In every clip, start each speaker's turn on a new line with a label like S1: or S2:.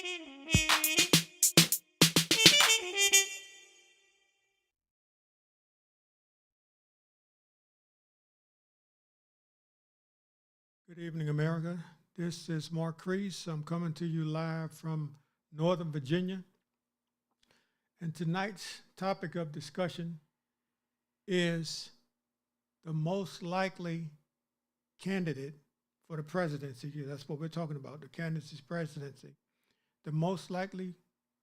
S1: Good evening, America. This is Mark Crease. I'm coming to you live from Northern Virginia. And tonight's topic of discussion is the most likely candidate for the presidency. That's what we're talking about, the candidate's presidency. The most likely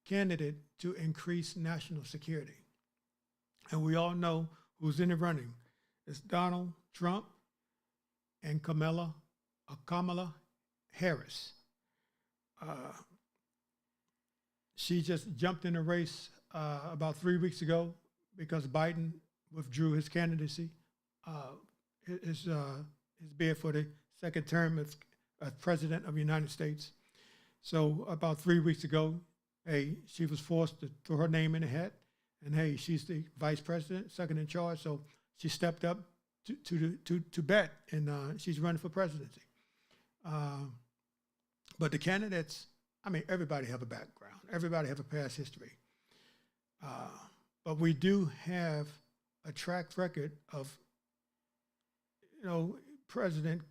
S1: candidate to increase national security. And we all know who's in the running. It's Donald Trump and Kamala Harris. She just jumped in the race about 3 weeks ago because Biden withdrew his candidacy, his bid for the second term as president of the United States. So about 3 weeks ago, hey, she was forced to throw her name in the hat, and hey, she's the vice president, second in charge. So she stepped up to bet, and she's running for presidency. But the candidates, I mean, everybody have a background. Everybody have a past history. But we do have a track record of, President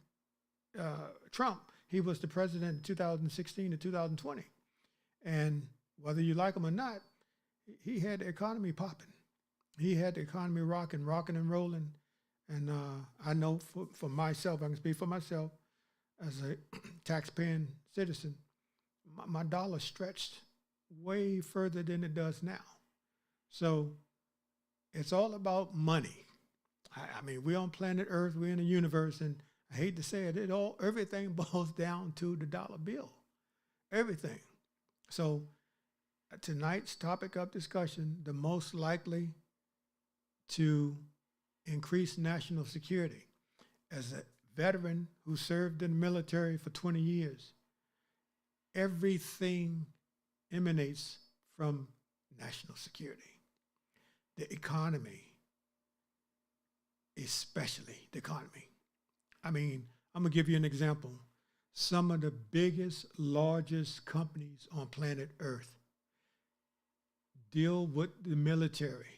S1: Trump. He was the president in 2016 to 2020. And whether you like him or not, he had the economy popping. He had the economy rocking and rolling. And I know for myself, I can speak for myself, as a taxpaying citizen, my dollar stretched way further than it does now. So it's all about money. I mean, we're on planet Earth, we're in the universe, and I hate to say it, everything boils down to the dollar bill. Everything. So tonight's topic of discussion, the most likely to increase national security. As a veteran who served in the military for 20 years, everything emanates from national security. The economy, especially the economy. I mean, I'm going to give you an example. Some of the biggest, largest companies on planet Earth deal with the military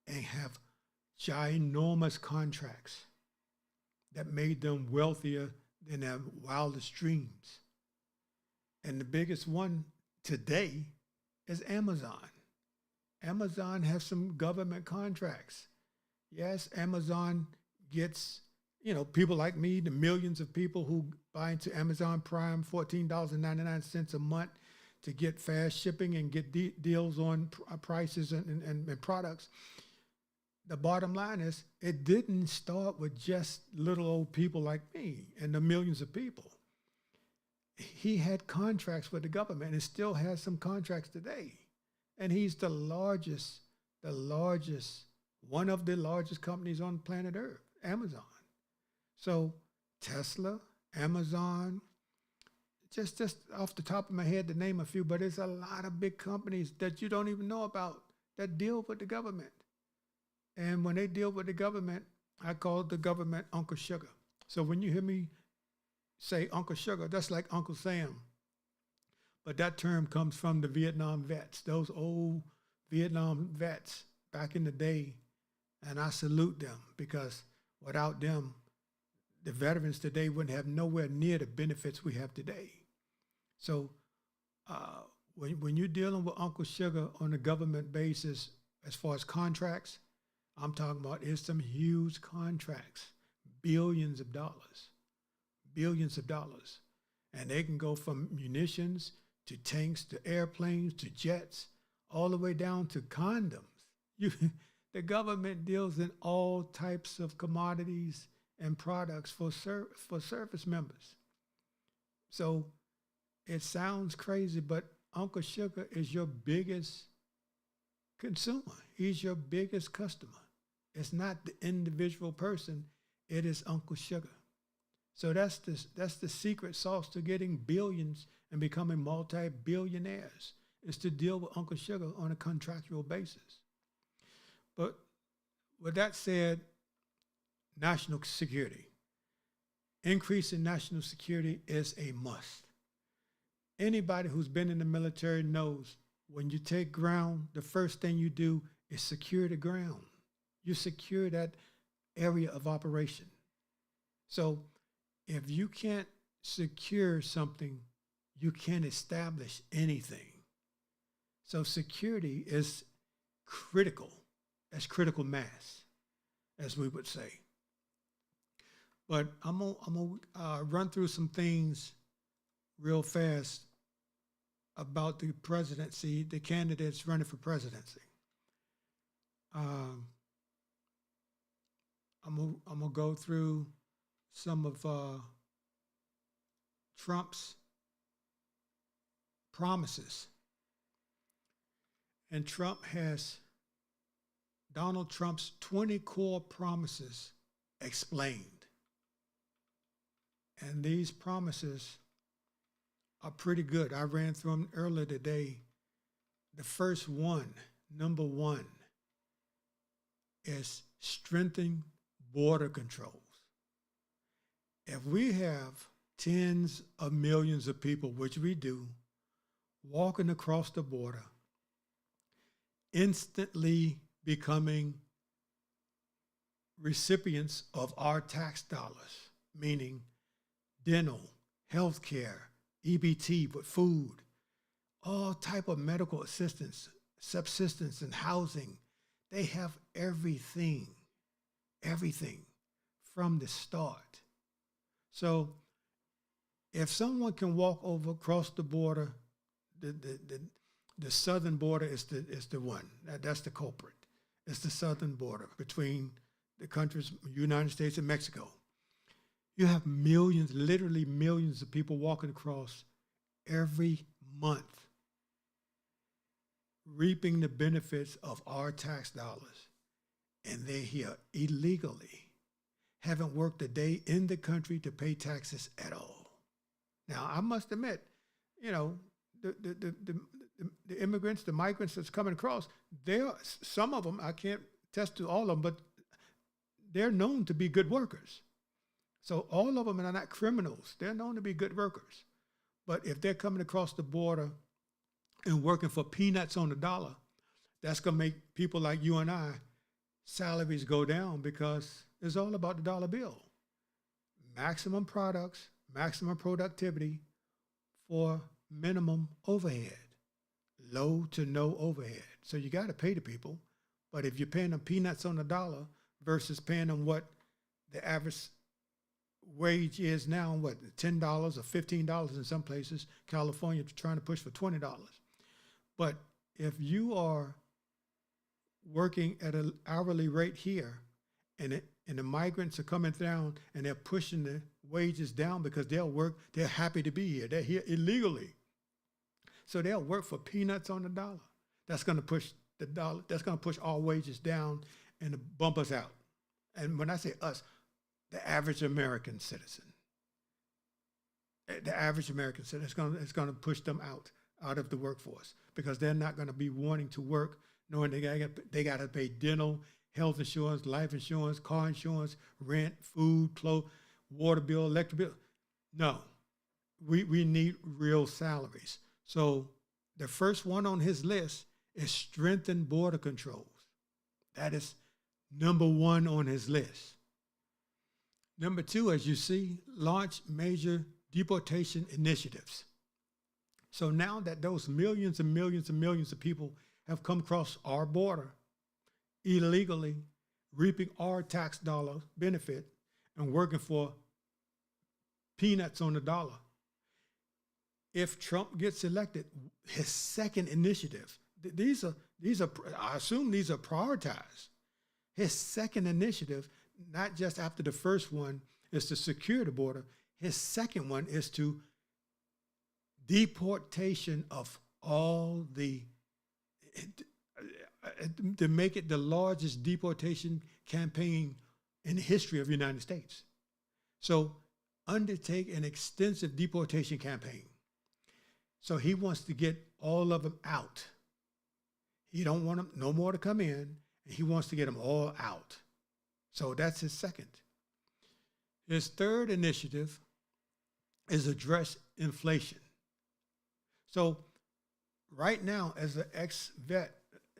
S1: and have ginormous contracts that made them wealthier than their wildest dreams. And the biggest one today is Amazon. Amazon has some government contracts. Yes, Amazon gets, people like me, the millions of people who buy into Amazon Prime, $14.99 a month to get fast shipping and get deals on prices and products. The bottom line is it didn't start with just little old people like me and the millions of people. He had contracts with the government and still has some contracts today. And he's the largest, one of the largest companies on planet Earth, Amazon. So Tesla, Amazon, just off the top of my head to name a few, but there's a lot of big companies that you don't even know about that deal with the government. And when they deal with the government, I call the government Uncle Sugar. So when you hear me say Uncle Sugar, that's like Uncle Sam. But that term comes from the Vietnam vets, those old Vietnam vets back in the day. And I salute them because without them, the veterans today wouldn't have nowhere near the benefits we have today. So when you're dealing with Uncle Sugar on a government basis, as far as contracts, I'm talking about it's some huge contracts, billions of dollars. And they can go from munitions to tanks to airplanes to jets, all the way down to condoms. The government deals in all types of commodities and products for service members. So it sounds crazy, but Uncle Sugar is your biggest consumer. He's your biggest customer. It's not the individual person. It is Uncle Sugar. So that's the secret sauce to getting billions and becoming multi-billionaires, is to deal with Uncle Sugar on a contractual basis. But with that said, national security. Increase in national security is a must. Anybody who's been in the military knows when you take ground, the first thing you do is secure the ground. You secure that area of operation. So if you can't secure something, you can't establish anything. So security is critical. That's critical mass, as we would say. But I'm gonna run through some things real fast about the presidency, the candidates running for presidency. I'm gonna go through some of Trump's promises. And Donald Trump's 20 core promises explained. And these promises are pretty good. I ran through them earlier today. The first one, number one, is strengthening border controls. If we have tens of millions of people, which we do, walking across the border, instantly becoming recipients of our tax dollars, meaning dental, healthcare, EBT, but food, all type of medical assistance, subsistence, and housing. They have everything from the start. So if someone can walk over across the border, the southern border is the one. That's the culprit. It's the southern border between the countries, United States and Mexico. You have millions, literally millions of people walking across every month, reaping the benefits of our tax dollars. And they're here illegally, haven't worked a day in the country to pay taxes at all. Now, I must admit, the immigrants, the migrants that's coming across, some of them, I can't attest to all of them, but they're known to be good workers. So all of them are not criminals. They're known to be good workers. But if they're coming across the border and working for peanuts on the dollar, that's going to make people like you and I, salaries go down, because it's all about the dollar bill. Maximum products, maximum productivity for minimum overhead, low to no overhead. So you got to pay the people. But if you're paying them peanuts on the dollar versus paying them what the average wage is now, what, $10 or $15 in some places, California trying to push for $20. But if you are working at an hourly rate here, and the migrants are coming down and they're pushing the wages down because they're happy to be here. They're here illegally. So they'll work for peanuts on the dollar. That's going to push the dollar, that's going to push all wages down and bump us out. And when I say us, the average American citizen. The average American citizen, it's going to push them out of the workforce, because they're not going to be wanting to work knowing they got to pay dental, health insurance, life insurance, car insurance, rent, food, clothes, water bill, electric bill. No, we need real salaries. So the first one on his list is strengthen border controls. That is number one on his list. Number two, as you see, launch major deportation initiatives. So now that those millions and millions and millions of people have come across our border illegally, reaping our tax dollar benefit and working for peanuts on the dollar, if Trump gets elected, his second initiative, these are I assume these are prioritized. His second initiative, not just after the first one, is to secure the border. His second one is to deportation of all to make it the largest deportation campaign in the history of the United States. So undertake an extensive deportation campaign. So he wants to get all of them out. He don't want them no more to come in, and he wants to get them all out. So that's his second. His third initiative is address inflation. So right now, as an ex-vet,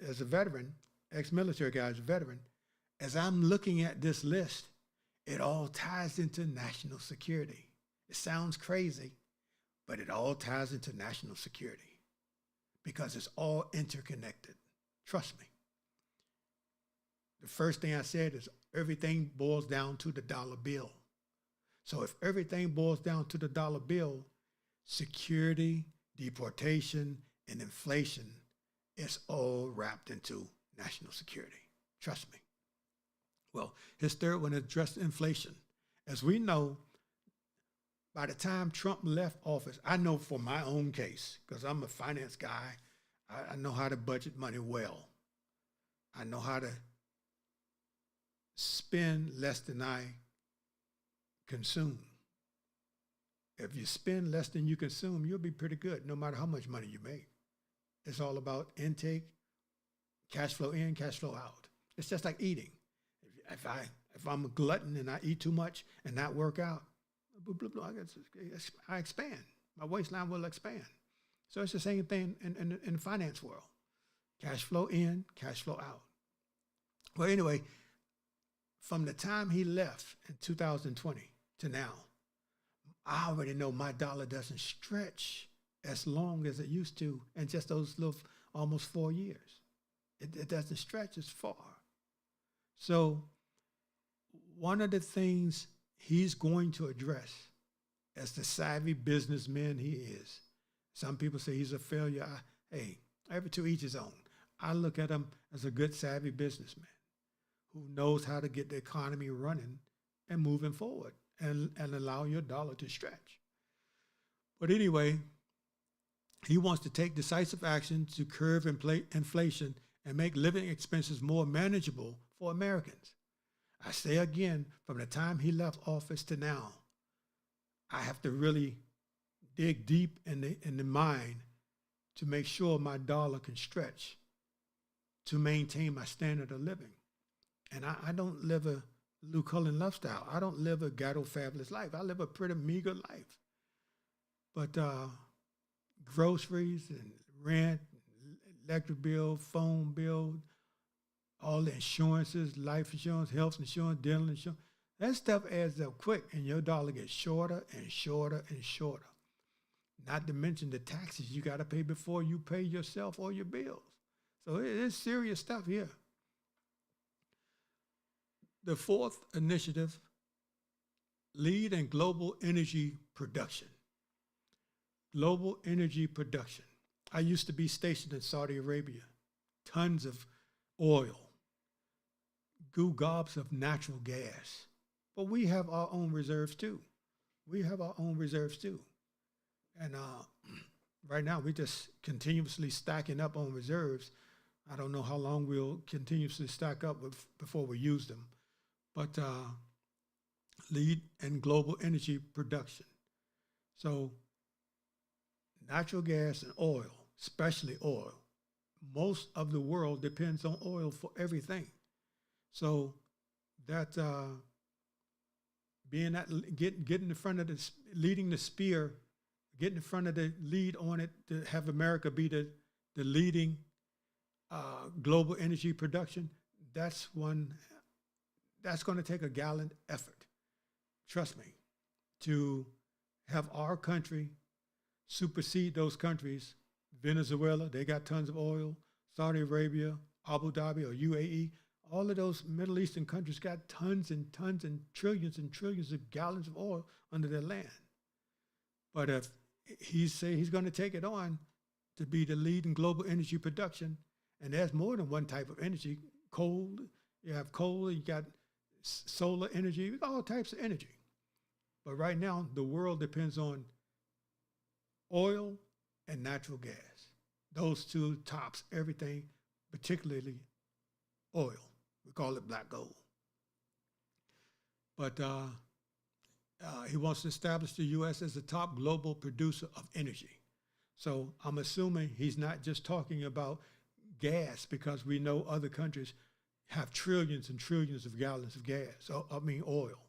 S1: as a veteran, ex-military guy, as a veteran, as I'm looking at this list, it all ties into national security. It sounds crazy, but it all ties into national security because it's all interconnected. Trust me. The first thing I said is everything boils down to the dollar bill. So if everything boils down to the dollar bill, security, deportation, and inflation is all wrapped into national security. Trust me. Well, his third one addressed inflation. As we know, by the time Trump left office, I know for my own case, because I'm a finance guy, I know how to budget money well. I know how to spend less than I consume. If you spend less than you consume, you'll be pretty good, no matter how much money you make. It's all about intake, cash flow in, cash flow out. It's just like eating. If I'm a glutton and I eat too much and not work out, I expand. My waistline will expand. So it's the same thing in the finance world. Cash flow in, cash flow out. Well, anyway, from the time he left in 2020 to now, I already know my dollar doesn't stretch as long as it used to in just those little almost 4 years. It doesn't stretch as far. So one of the things he's going to address as the savvy businessman he is, some people say he's a failure. Hey, every to each his own. I look at him as a good, savvy businessman who knows how to get the economy running and moving forward and allow your dollar to stretch. But anyway, he wants to take decisive action to curb inflation and make living expenses more manageable for Americans. I say again, from the time he left office to now, I have to really dig deep in the mind to make sure my dollar can stretch to maintain my standard of living. And I don't live a Lou Cullen lifestyle. I don't live a ghetto fabulous life. I live a pretty meager life. But groceries and rent, electric bill, phone bill, all the insurances, life insurance, health insurance, dental insurance, that stuff adds up quick and your dollar gets shorter and shorter and shorter. Not to mention the taxes you got to pay before you pay yourself or your bills. So it is serious stuff here. The fourth initiative, lead in global energy production. Global energy production. I used to be stationed in Saudi Arabia. Tons of oil, gobs of natural gas. But we have our own reserves too. And right now we're just continuously stacking up on reserves. I don't know how long we'll continuously stack up before we use them. But lead in global energy production. So natural gas and oil, especially oil. Most of the world depends on oil for everything. So that being that getting in front of this, leading the spear, getting in front of the lead on it to have America be the leading global energy production, that's going to take a gallant effort. Trust me, to have our country supersede those countries. Venezuela, they got tons of oil. Saudi Arabia, Abu Dhabi or UAE, all of those Middle Eastern countries got tons and tons and trillions of gallons of oil under their land. But if he say he's going to take it on to be the lead in global energy production, and there's more than one type of energy. Coal, you have coal, you got solar energy, you got all types of energy. But right now, the world depends on oil and natural gas. Those two tops everything, particularly oil. We call it black gold. But he wants to establish the U.S. as the top global producer of energy. So I'm assuming he's not just talking about gas, because we know other countries have trillions and trillions of gallons of gas, oil.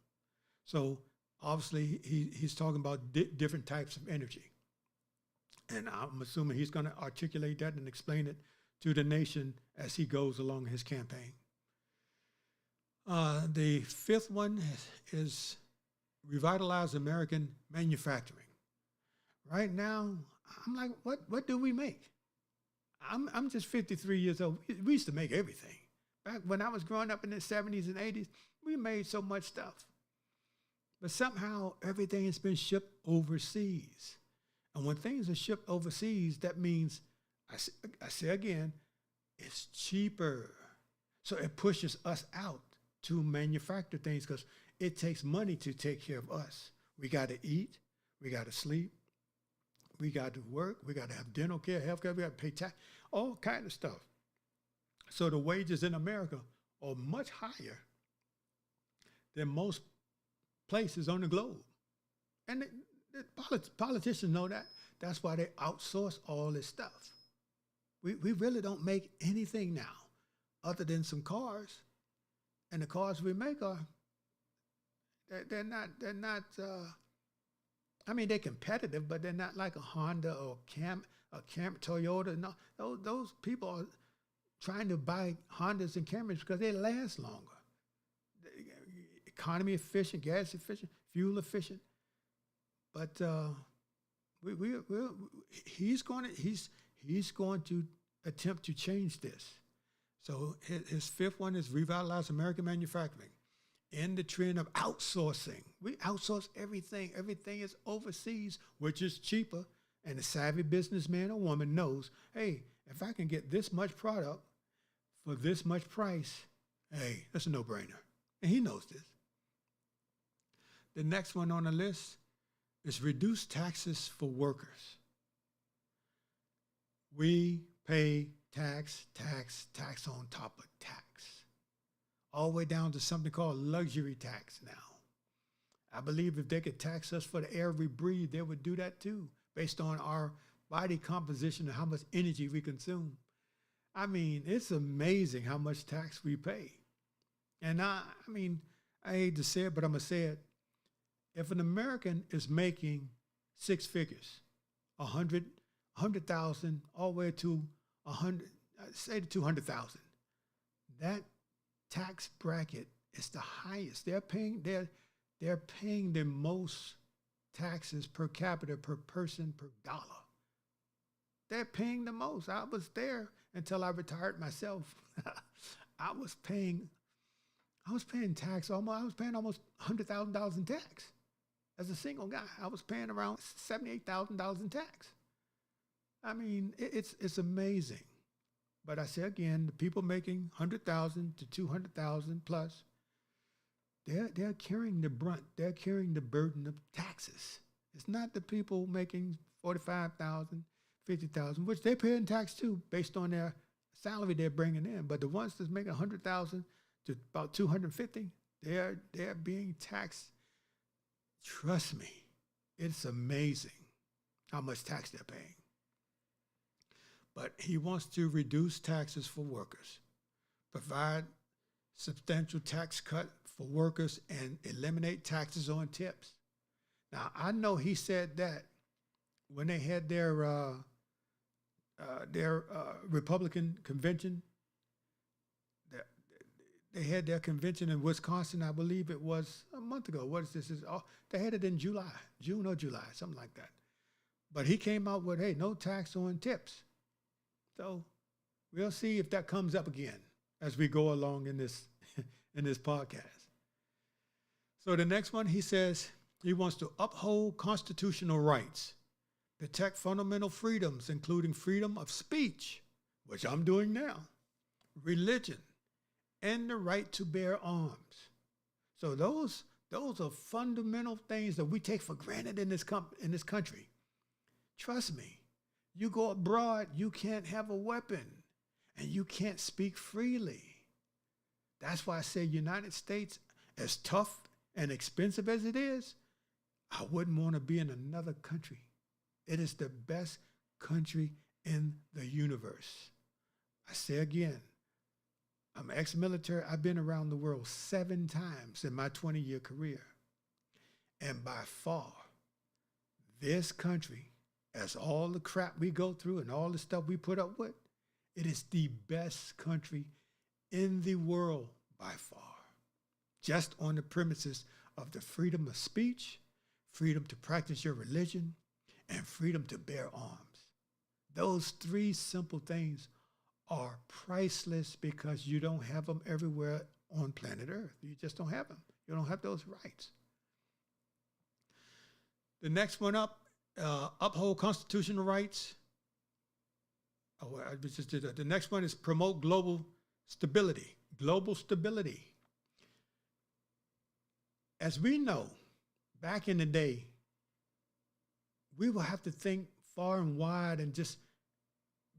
S1: So obviously he's talking about different types of energy. And I'm assuming he's going to articulate that and explain it to the nation as he goes along his campaign. The fifth one is revitalize American manufacturing. Right now, I'm like, what do we make? I'm just 53 years old. We used to make everything. Back when I was growing up in the 70s and 80s, we made so much stuff. But somehow everything has been shipped overseas. And when things are shipped overseas, that means, I say again, it's cheaper. So it pushes us out to manufacture things because it takes money to take care of us. We got to eat. We got to sleep. We got to work. We got to have dental care, health care. We got to pay tax, all kind of stuff. So the wages in America are much higher than most places on the globe. And the politicians know that. That's why they outsource all this stuff. We really don't make anything now other than some cars. And the cars we make are, they're not, I mean, they're competitive, but they're not like a Honda or Toyota. No, those people are trying to buy Hondas and Camrys because they last longer. Economy efficient, gas efficient, fuel efficient. But he's going to attempt to change this. So his fifth one is revitalize American manufacturing. In the trend of outsourcing. We outsource everything. Everything is overseas, which is cheaper. And the savvy businessman or woman knows, hey, if I can get this much product for this much price, hey, that's a no-brainer. And he knows this. The next one on the list is reduce taxes for workers. We pay tax on top of tax, all the way down to something called luxury tax now. I believe if they could tax us for the air we breathe, they would do that too, based on our body composition and how much energy we consume. I mean, it's amazing how much tax we pay. And I hate to say it, but I'm going to say it. If an American is making six figures, 100,000 all the way to 100, say to 200,000, that tax bracket is the highest. They're paying the most taxes per capita, per person, per dollar. They're paying the most. I was there until I retired myself. I was paying tax almost. I was paying almost $100,000 in tax as a single guy. I was paying around $78,000 in tax. I mean, it's amazing. But I say again, the people making 100,000 to 200,000 plus, they're carrying the brunt. They're carrying the burden of taxes. It's not the people making 45,000, 50,000, which they're paying tax too, based on their salary they're bringing in. But the ones that's making 100,000 to about 250, they're being taxed. Trust me, it's amazing how much tax they're paying. But he wants to reduce taxes for workers, provide substantial tax cut for workers, and eliminate taxes on tips. Now, I know he said that when they had their Republican convention. They had their convention in Wisconsin, I believe it was a month ago. What is this? They had it in June or July, something like that. But he came out with, hey, no tax on tips. So we'll see if that comes up again as we go along in this in this podcast. So the next one, he says he wants to uphold constitutional rights, protect fundamental freedoms, including freedom of speech, which I'm doing now, religion, and the right to bear arms. So those are fundamental things that we take for granted in this country. Trust me, you go abroad, you can't have a weapon, and you can't speak freely. That's why I say United States, as tough and expensive as it is, I wouldn't want to be in another country. It is the best country in the universe. I say again, I'm ex-military. I've been around the world 7 times in my 20-year career. And by far, this country as all the crap we go through and all the stuff we put up with, it is the best country in the world by far. Just on the premises of the freedom of speech, freedom to practice your religion, and freedom to bear arms. Those three simple things are priceless because you don't have them everywhere on planet Earth. You just don't have them. You don't have those rights. The next one up, uphold constitutional rights. Oh, I just did that. The next one is promote global stability. Global stability. As we know, back in the day, we will have to think far and wide and just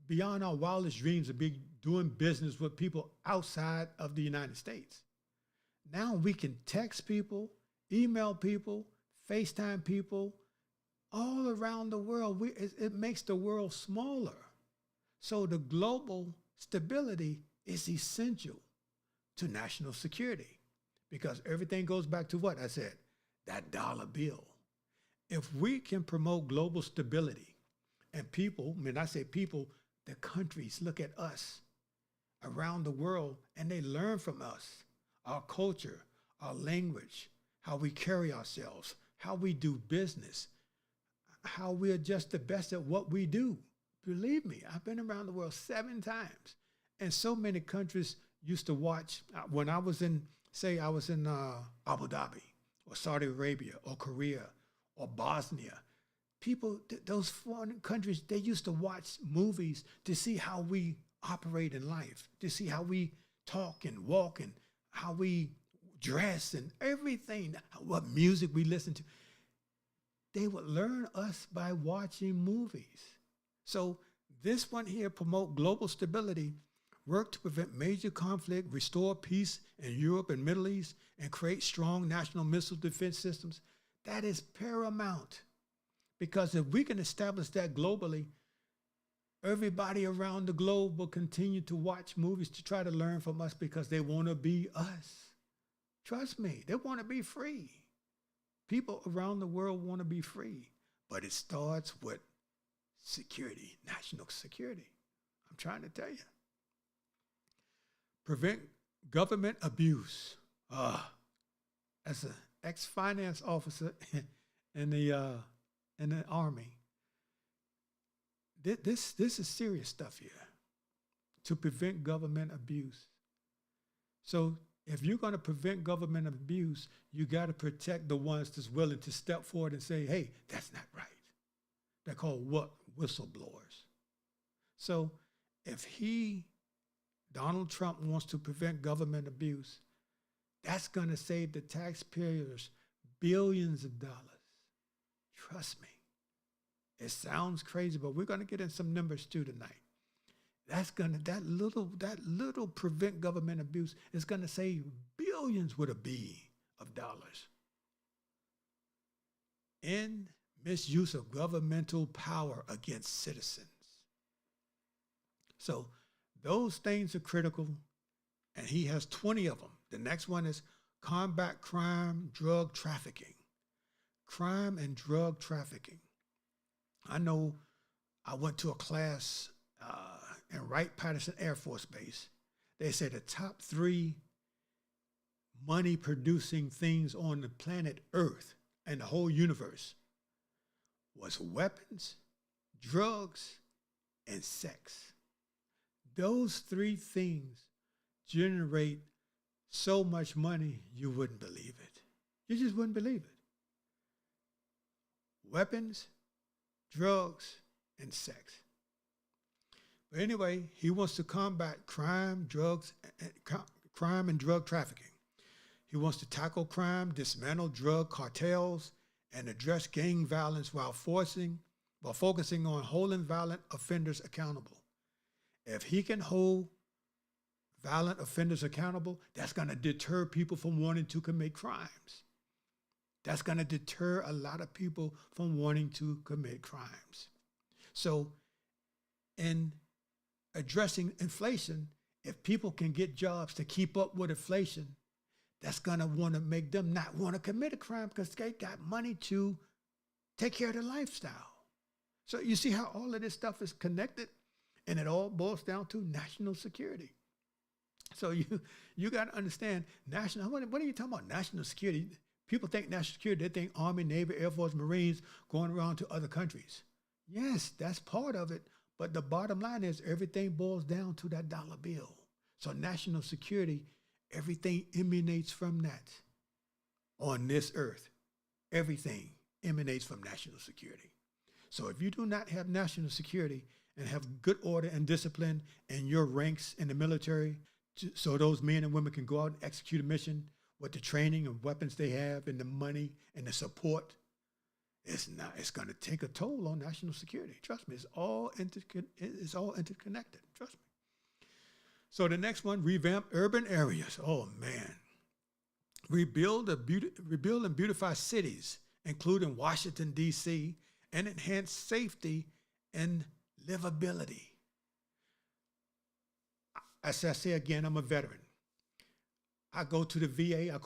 S1: beyond our wildest dreams of be doing business with people outside of the United States. Now we can text people, email people, FaceTime people all around the world. It makes the world smaller. So the global stability is essential to national security because everything goes back to what I said, that dollar bill. If we can promote global stability and people, when I say people, the countries look at us around the world and they learn from us, our culture, our language, how we carry ourselves, how we do business, how we are just the best at what we do. Believe me, I've been around the world 7 times. And so many countries used to watch, when I was in, say I was in Abu Dhabi or Saudi Arabia or Korea or Bosnia, people, those foreign countries, they used to watch movies to see how we operate in life, to see how we talk and walk and how we dress and everything, what music we listen to. They would learn us by watching movies. So this one here, promote global stability, work to prevent major conflict, restore peace in Europe and Middle East, and create strong national missile defense systems. That is paramount. Because if we can establish that globally, everybody around the globe will continue to watch movies to try to learn from us because they want to be us. Trust me, they want to be free. People around the world want to be free. But it starts with security, national security. I'm trying to tell you. Prevent government abuse. As an ex-finance officer in the Army, this is serious stuff here, to prevent government abuse. So if you're going to prevent government abuse, you got to protect the ones that's willing to step forward and say, hey, that's not right. They're called what? Whistleblowers. So if Donald Trump wants to prevent government abuse, that's going to save the taxpayers billions of dollars. Trust me. It sounds crazy, but we're going to get in some numbers too tonight. That little prevent government abuse is going to save billions with a B of dollars. In misuse of governmental power against citizens. So those things are critical, and he has 20 of them. The next one is combat crime, drug trafficking. Crime and drug trafficking. I know I went to a class in Wright-Patterson Air Force Base. They said the top 3 money-producing things on the planet Earth and the whole universe was weapons, drugs, and sex. Those 3 things generate so much money you wouldn't believe it. You just wouldn't believe it. Weapons, drugs, and sex. But anyway, he wants to combat crime, crime and drug trafficking. He wants to tackle crime, dismantle drug cartels, and address gang violence while focusing on holding violent offenders accountable. If he can hold violent offenders accountable, that's going to deter people from wanting to commit crimes. That's going to deter a lot of people from wanting to commit crimes. So in addressing inflation, if people can get jobs to keep up with inflation, that's going to want to make them not want to commit a crime because they got money to take care of their lifestyle. So you see how all of this stuff is connected, and it all boils down to national security. So you got to understand national. What are you talking about? National security. People think national security. They think Army, Navy, Air Force, Marines going around to other countries. Yes, that's part of it. But the bottom line is everything boils down to that dollar bill. So national security, everything emanates from that. On this earth, everything emanates from national security. So if you do not have national security and have good order and discipline in your ranks in the military, so those men and women can go out and execute a mission with the training and weapons they have and the money and the support, it's going to take a toll on national security. Trust me, it's all interconnected. Trust me. So the next one, revamp urban areas. Oh man. Rebuild and beautify cities, including Washington, D.C., and enhance safety and livability. As I say again, I'm a veteran. I go to the VA. I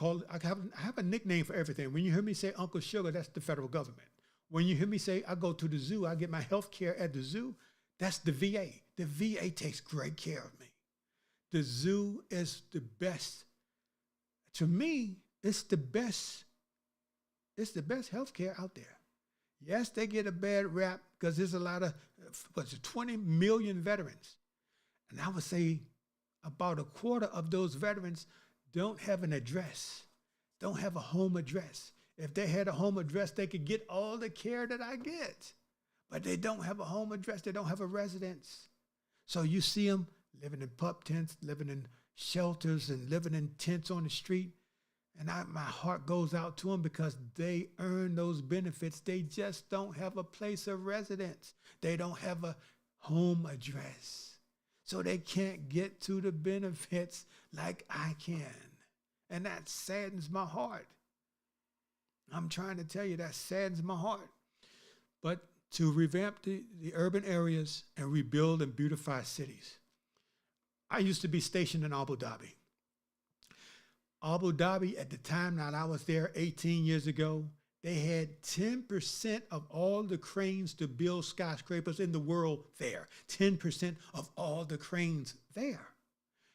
S1: have a nickname for everything. When you hear me say Uncle Sugar, that's the federal government. When you hear me say I go to the zoo, I get my health care at the zoo, that's the VA. The VA takes great care of me. The zoo is the best. To me, it's the best health care out there. Yes, they get a bad rap because there's a lot of, 20 million veterans. And I would say about a quarter of those veterans don't have an address, don't have a home address. If they had a home address, they could get all the care that I get. But they don't have a home address. They don't have a residence. So you see them living in pup tents, living in shelters, and living in tents on the street. And my heart goes out to them because they earn those benefits. They just don't have a place of residence. They don't have a home address. So they can't get to the benefits like I can. And that saddens my heart. I'm trying to tell you, that saddens my heart. But to revamp the urban areas and rebuild and beautify cities. I used to be stationed in Abu Dhabi. Abu Dhabi, at the time that I was there 18 years ago, they had 10% of all the cranes to build skyscrapers in the world there. 10% of all the cranes there.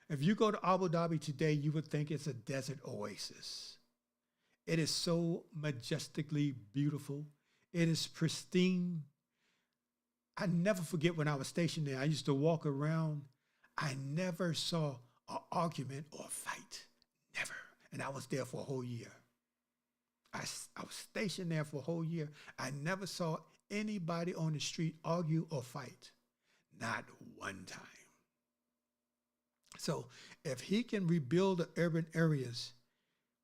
S1: If you go to Abu Dhabi today, you would think it's a desert oasis. It is so majestically beautiful. It is pristine. I never forget when I was stationed there, I used to walk around. I never saw an argument or a fight. Never. And I was there for a whole year. I was stationed there for a whole year. I never saw anybody on the street argue or fight. Not one time. So if he can rebuild the urban areas,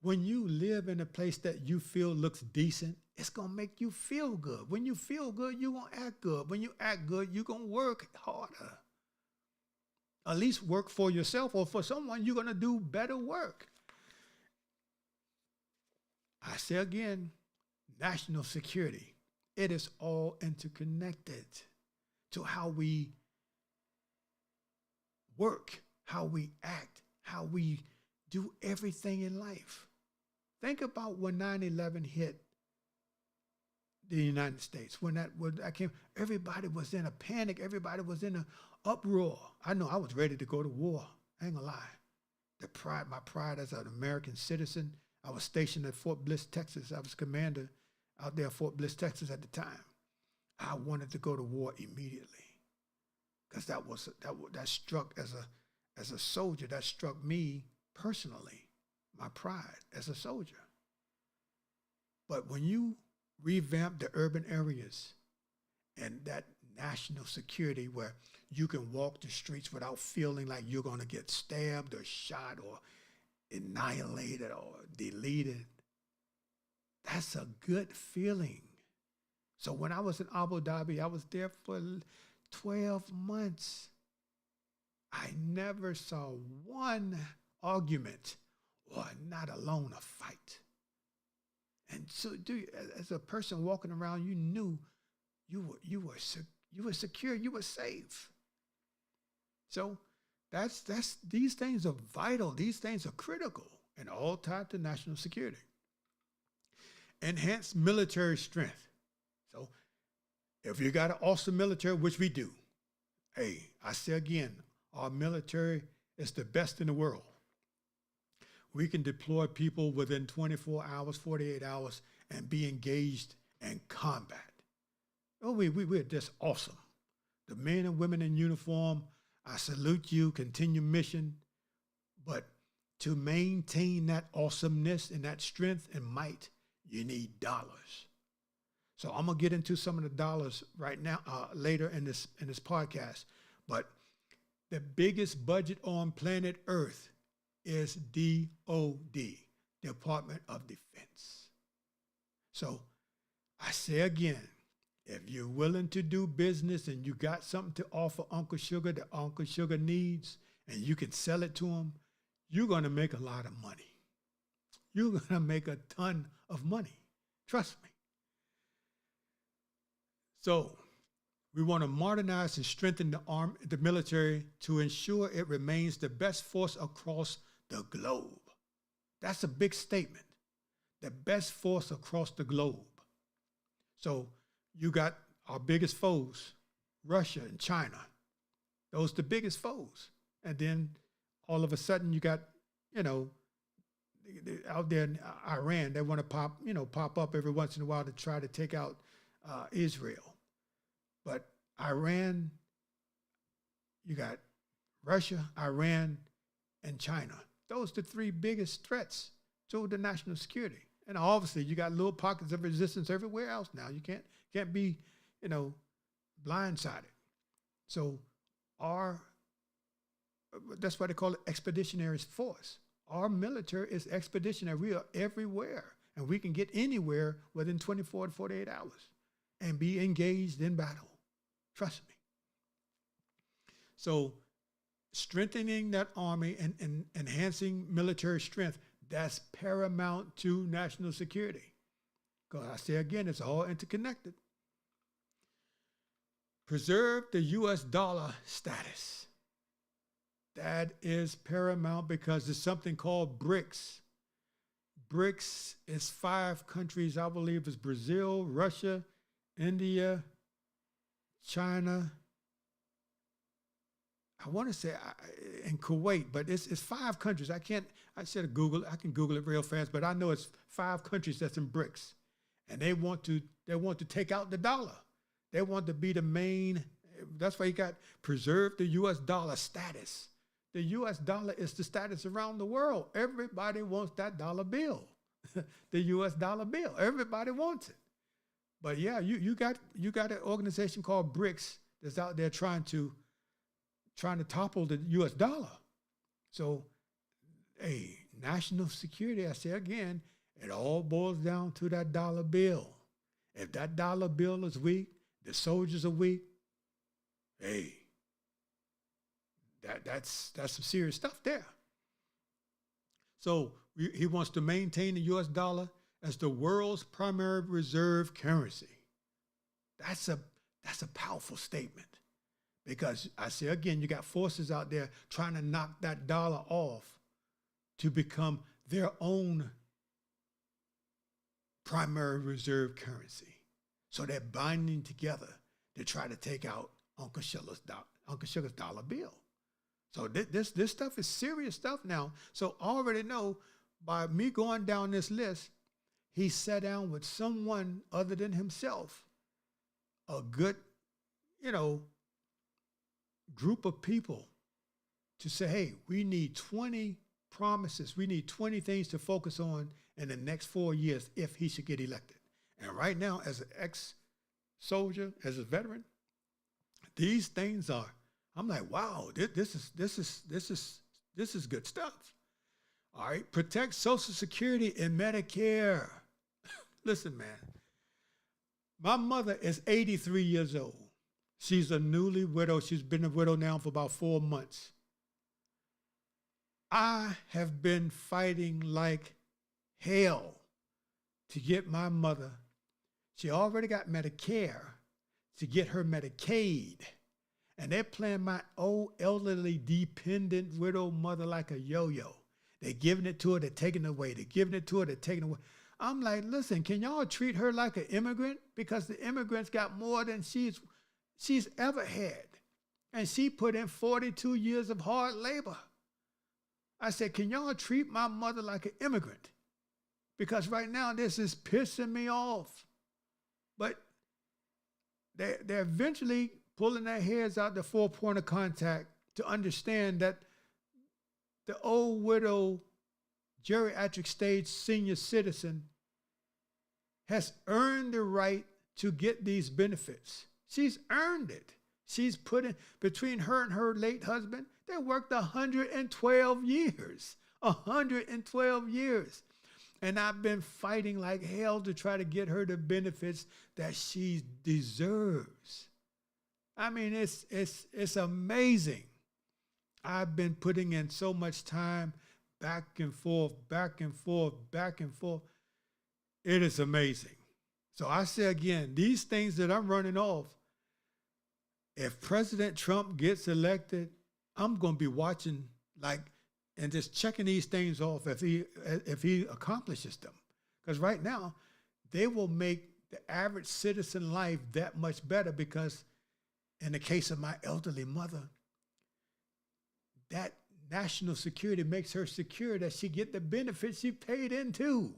S1: when you live in a place that you feel looks decent, it's going to make you feel good. When you feel good, you're going to act good. When you act good, you're going to work harder. At least work for yourself or for someone, you're going to do better work. I say again, national security. It is all interconnected to how we work, how we act, how we do everything in life. Think about when 9/11 hit the United States. When that came, everybody was in a panic. Everybody was in an uproar. I know I was ready to go to war. I ain't gonna lie. My pride as an American citizen. I was stationed at Fort Bliss, Texas. I was commander out there at Fort Bliss, Texas at the time. I wanted to go to war immediately because that struck as a soldier. That struck me personally, my pride as a soldier. But when you revamp the urban areas and that national security where you can walk the streets without feeling like you're going to get stabbed or shot or annihilated or deleted, that's a good feeling. So when I was in Abu Dhabi, I was there for 12 months. I never saw one argument or not alone a fight. And so as a person walking around, you knew you were secure, you were safe. So these things are vital. These things are critical and all tied to national security. Enhance military strength. So If you got an awesome military, which we do, hey, I say again, our military is the best in the world. We can deploy people within 24 hours, 48 hours, and be engaged in combat. Oh, we're just awesome. The men and women in uniform, I salute you, continue mission. But to maintain that awesomeness and that strength and might, you need dollars. So I'm gonna get into some of the dollars right now, later in this podcast. But the biggest budget on planet Earth is DOD, Department of Defense. So I say again, if you're willing to do business and you got something to offer Uncle Sugar that Uncle Sugar needs, and you can sell it to him, you're gonna make a lot of money. You're gonna make a ton of money. Trust me. So we want to modernize and strengthen the military to ensure it remains the best force across the globe. That's a big statement. The best force across the globe. So you got our biggest foes, Russia and China. Those are the biggest foes. And then all of a sudden you got, out there in Iran, they want to pop up every once in a while to try to take out Israel. But Iran, you got Russia, Iran, and China. Those are the three biggest threats to the national security. And obviously, you got little pockets of resistance everywhere else now. You can't be, blindsided. So that's why they call it expeditionary force. Our military is expeditionary. We are everywhere, and we can get anywhere within 24 to 48 hours and be engaged in battle. Trust me. So strengthening that army and enhancing military strength, that's paramount to national security. Because I say again, it's all interconnected. Preserve the U.S. dollar status. That is paramount because there's something called BRICS. BRICS is 5 countries, I believe, is Brazil, Russia, India, China, I want to say in Kuwait, but it's 5 countries. I should Google it. I can Google it real fast, but I know it's 5 countries that's in BRICS. And they want to take out the dollar. They want to be the main, that's why you got preserve the US dollar status. The US dollar is the status around the world. Everybody wants that dollar bill. The US dollar bill. Everybody wants it. But yeah, you got an organization called BRICS that's out there trying to topple the US dollar. So, hey, national security, I say again, it all boils down to that dollar bill. If that dollar bill is weak, the soldiers are weak, hey, that's some serious stuff there. So he wants to maintain the US dollar as the world's primary reserve currency. That's a powerful statement. Because I say again, you got forces out there trying to knock that dollar off to become their own primary reserve currency. So they're binding together to try to take out Uncle Sugar's dollar bill. So this stuff is serious stuff now. So I already know by me going down this list, he sat down with someone other than himself, a good, group of people to say, hey, we need 20 promises. We need 20 things to focus on in the next 4 years if he should get elected. And right now, as an ex-soldier, as a veteran, these things are, I'm like, wow, this is good stuff. All right, protect Social Security and Medicare. Listen, man, my mother is 83 years old. She's a newly widow. She's been a widow now for about 4 months. I have been fighting like hell to get my mother. She already got Medicare to get her Medicaid. And they're playing my old elderly dependent widow mother like a yo-yo. They're giving it to her, they're taking it away. They're giving it to her, they're taking it away. I'm like, listen, can y'all treat her like an immigrant? Because the immigrants got more than she's ever had. And she put in 42 years of hard labor. I said, can y'all treat my mother like an immigrant? Because right now this is pissing me off. But they're eventually pulling their heads out the 4 point of contact to understand that the old widow geriatric stage senior citizen has earned the right to get these benefits. She's earned it. She's put in, between her and her late husband, they worked 112 years. 112 years. And I've been fighting like hell to try to get her the benefits that she deserves. I mean, it's amazing. I've been putting in so much time, back and forth, back and forth, back and forth. It is amazing. So I say again, these things that I'm running off, if President Trump gets elected, I'm going to be watching and just checking these things off if he accomplishes them. Because right now, they will make the average citizen life that much better, because in the case of my elderly mother, that national security makes her secure that she get the benefits she paid into.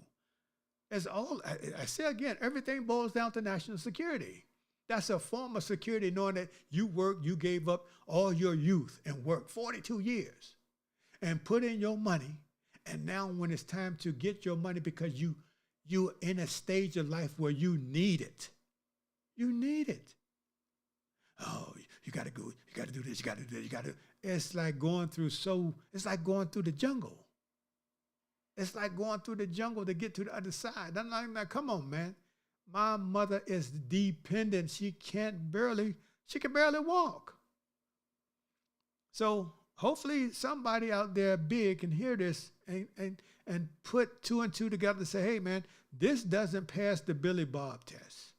S1: As all I say again, everything boils down to national security. That's a form of security, knowing that you gave up all your youth and worked 42 years and put in your money. And now when it's time to get your money because you're in a stage of life where you need it. You need it. Oh, you got to go. You got to do this. You got to do this. It's like going through the jungle. It's like going through the jungle to get to the other side. I'm like, come on, man. My mother is dependent. She can barely walk. So hopefully somebody out there big can hear this and put 2 and 2 together and say, hey, man, this doesn't pass the Billy Bob test.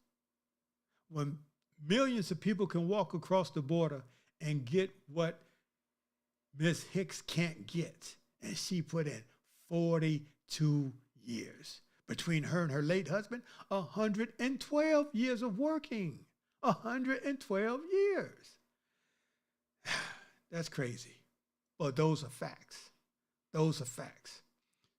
S1: When millions of people can walk across the border and get what Ms. Hicks can't get, and she put in 42 years. Between her and her late husband, 112 years of working. 112 years. That's crazy. But those are facts. Those are facts.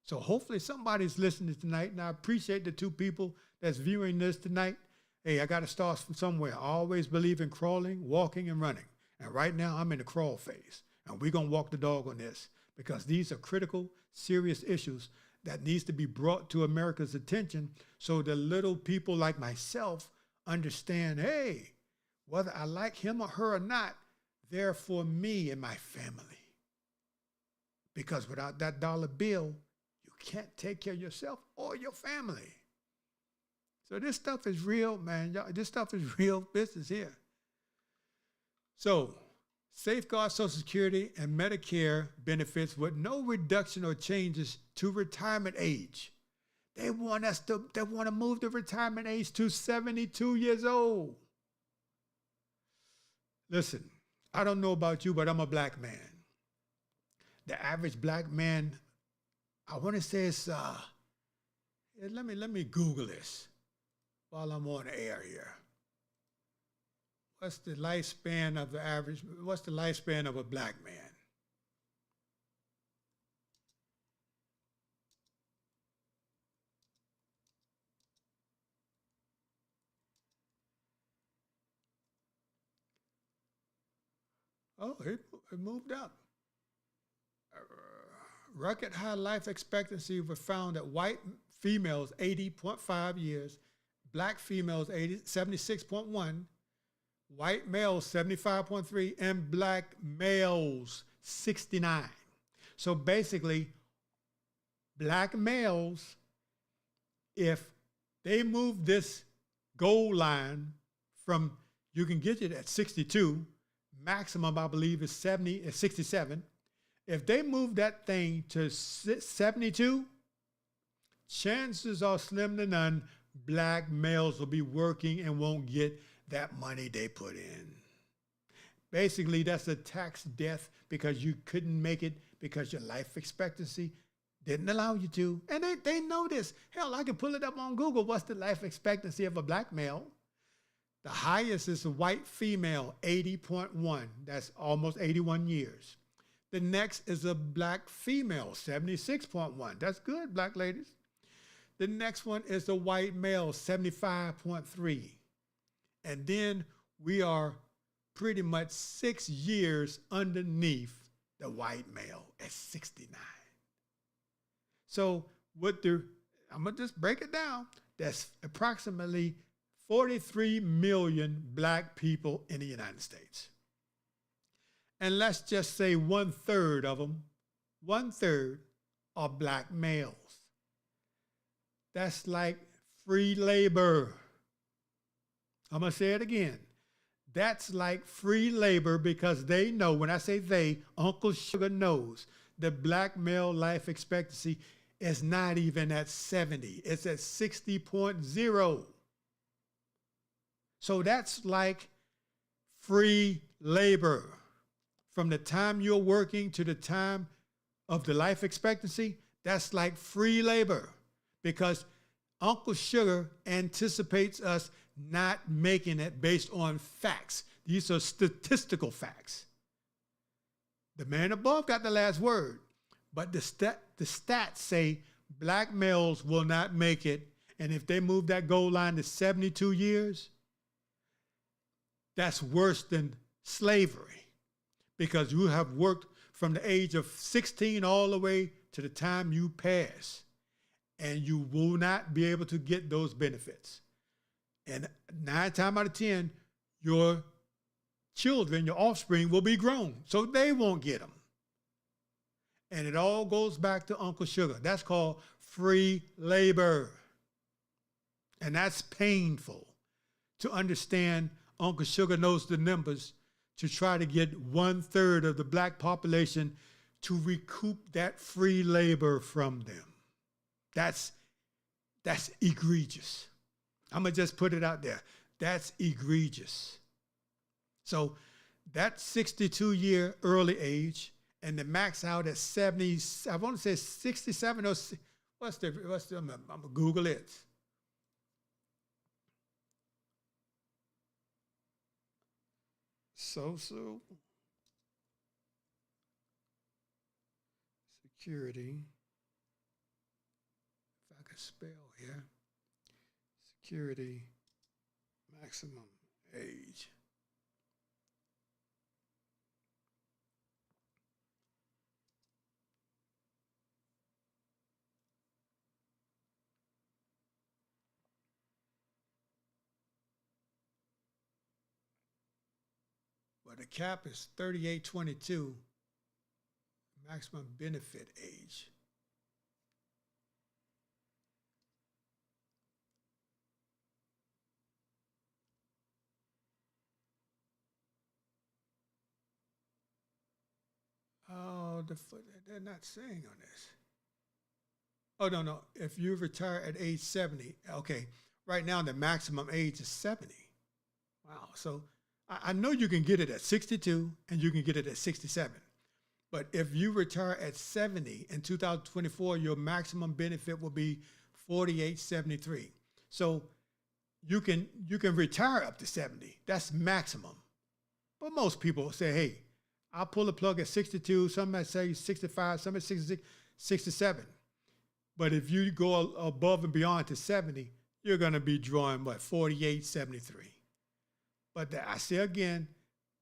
S1: So hopefully somebody's listening tonight, and I appreciate the 2 people that's viewing this tonight. Hey, I got to start from somewhere. I always believe in crawling, walking, and running. And right now I'm in the crawl phase. And we're going to walk the dog on this, because these are critical, serious issues that needs to be brought to America's attention, so the little people like myself understand, hey, whether I like him or her or not, they're for me and my family. Because without that dollar bill, you can't take care of yourself or your family. So this stuff is real, man. This stuff is real business here. So safeguard Social Security and Medicare benefits with no reduction or changes to retirement age. They want to move the retirement age to 72 years old. Listen, I don't know about you, but I'm a black man. The average black man, I want to say it's, let me Google this while I'm on the air here. What's the lifespan of a black man? Oh, it moved up. Record high life expectancy was found that white females 80.5 years, black females 76.1, white males 75.3, and black males 69. So basically, black males, if they move this goal line from, you can get it at 62, maximum I believe is 67. If they move that thing to 72, chances are slim to none black males will be working and won't get that money they put in. Basically, that's a tax death because you couldn't make it because your life expectancy Didn't allow you to. And they know this. Hell, I can pull it up on Google. What's the life expectancy of a black male? The highest is a white female, 80.1. That's almost 81 years. The next is a black female, 76.1. That's good, black ladies. The next one is a white male, 75.3. And then we are pretty much 6 years underneath the white male at 69. So I'm going to just break it down. That's approximately 43 million black people in the United States. And let's just say 1/3 of them, 1/3 are black males. That's like free labor. I'm going to say it again. That's like free labor because they know, when I say they, Uncle Sugar knows the black male life expectancy is not even at 70. It's at 60.0. So that's like free labor. From the time you're working to the time of the life expectancy, that's like free labor because Uncle Sugar anticipates us not making it based on facts. These are statistical facts. The man above got the last word, but the stats say black males will not make it, and if they move that goal line to 72 years, that's worse than slavery because you have worked from the age of 16 all the way to the time you pass, and you will not be able to get those benefits. And 9 times out of 10, your children, your offspring will be grown, so they won't get them. And it all goes back to Uncle Sugar. That's called free labor. And that's painful to understand. Uncle Sugar knows the numbers to try to get 1/3 of the black population to recoup that free labor from them. That's egregious. I'm going to just put it out there. That's egregious. So that's 62-year early age, and the max out at 70, I want to say 67 or what's the I'm going to Google it. Social Security, if I could spell here, Security maximum age. But the cap is 38.22, maximum benefit age. Oh, they're not saying on this. Oh, no. If you retire at age 70, okay. Right now, the maximum age is 70. Wow. So I know you can get it at 62 and you can get it at 67. But if you retire at 70 in 2024, your maximum benefit will be 48.73. So you can retire up to 70. That's maximum. But most people say, hey, I'll pull the plug at 62. Some might say 65, some at 66, 67. But if you go above and beyond to 70, you're going to be drawing, 48.73. But I say again,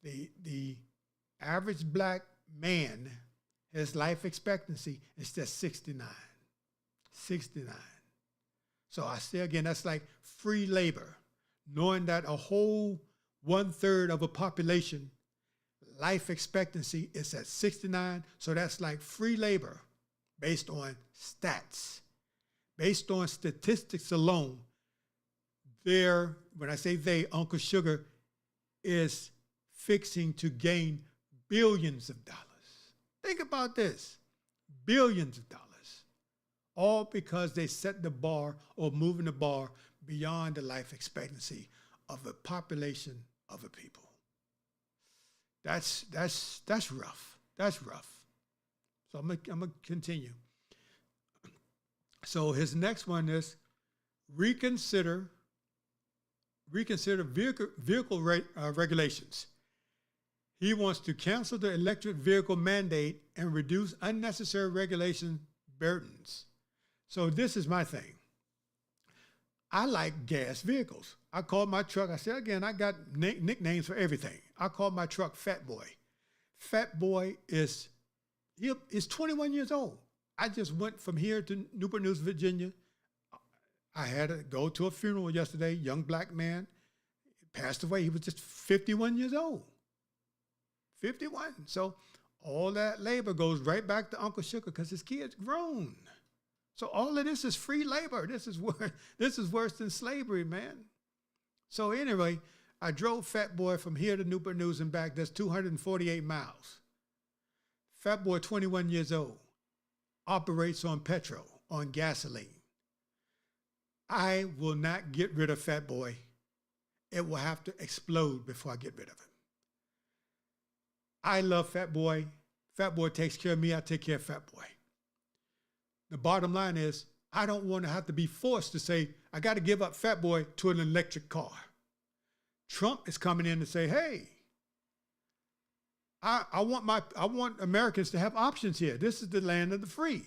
S1: the average black man, his life expectancy is just 69. 69. So I say again, that's like free labor, knowing that a whole 1/3 of a population life expectancy is at 69. So that's like free labor based on stats. Based on statistics alone, when I say they, Uncle Sugar is fixing to gain billions of dollars. Think about this, billions of dollars, all because they set the bar or moving the bar beyond the life expectancy of a population of a people. That's rough. That's rough. So I'm gonna continue. So his next one is reconsider vehicle regulations. He wants to cancel the electric vehicle mandate and reduce unnecessary regulation burdens. So this is my thing. I like gas vehicles. I called my truck, I said again, I got nicknames for everything. I called my truck Fat Boy. Fat Boy is 21 years old. I just went from here to Newport News, Virginia. I had to go to a funeral yesterday, young black man, passed away. He was just 51 years old. 51. So all that labor goes right back to Uncle Sugar because his kid's grown. So all of this is free labor. This is worse than slavery, man. So anyway, I drove Fat Boy from here to Newport News and back. That's 248 miles. Fat Boy, 21 years old, operates on petrol, on gasoline. I will not get rid of Fat Boy. It will have to explode before I get rid of him. I love Fat Boy. Fat Boy takes care of me. I take care of Fat Boy. The bottom line is, I don't want to have to be forced to say, I got to give up Fat Boy to an electric car. Trump is coming in to say, hey, I want Americans to have options here. This is the land of the free.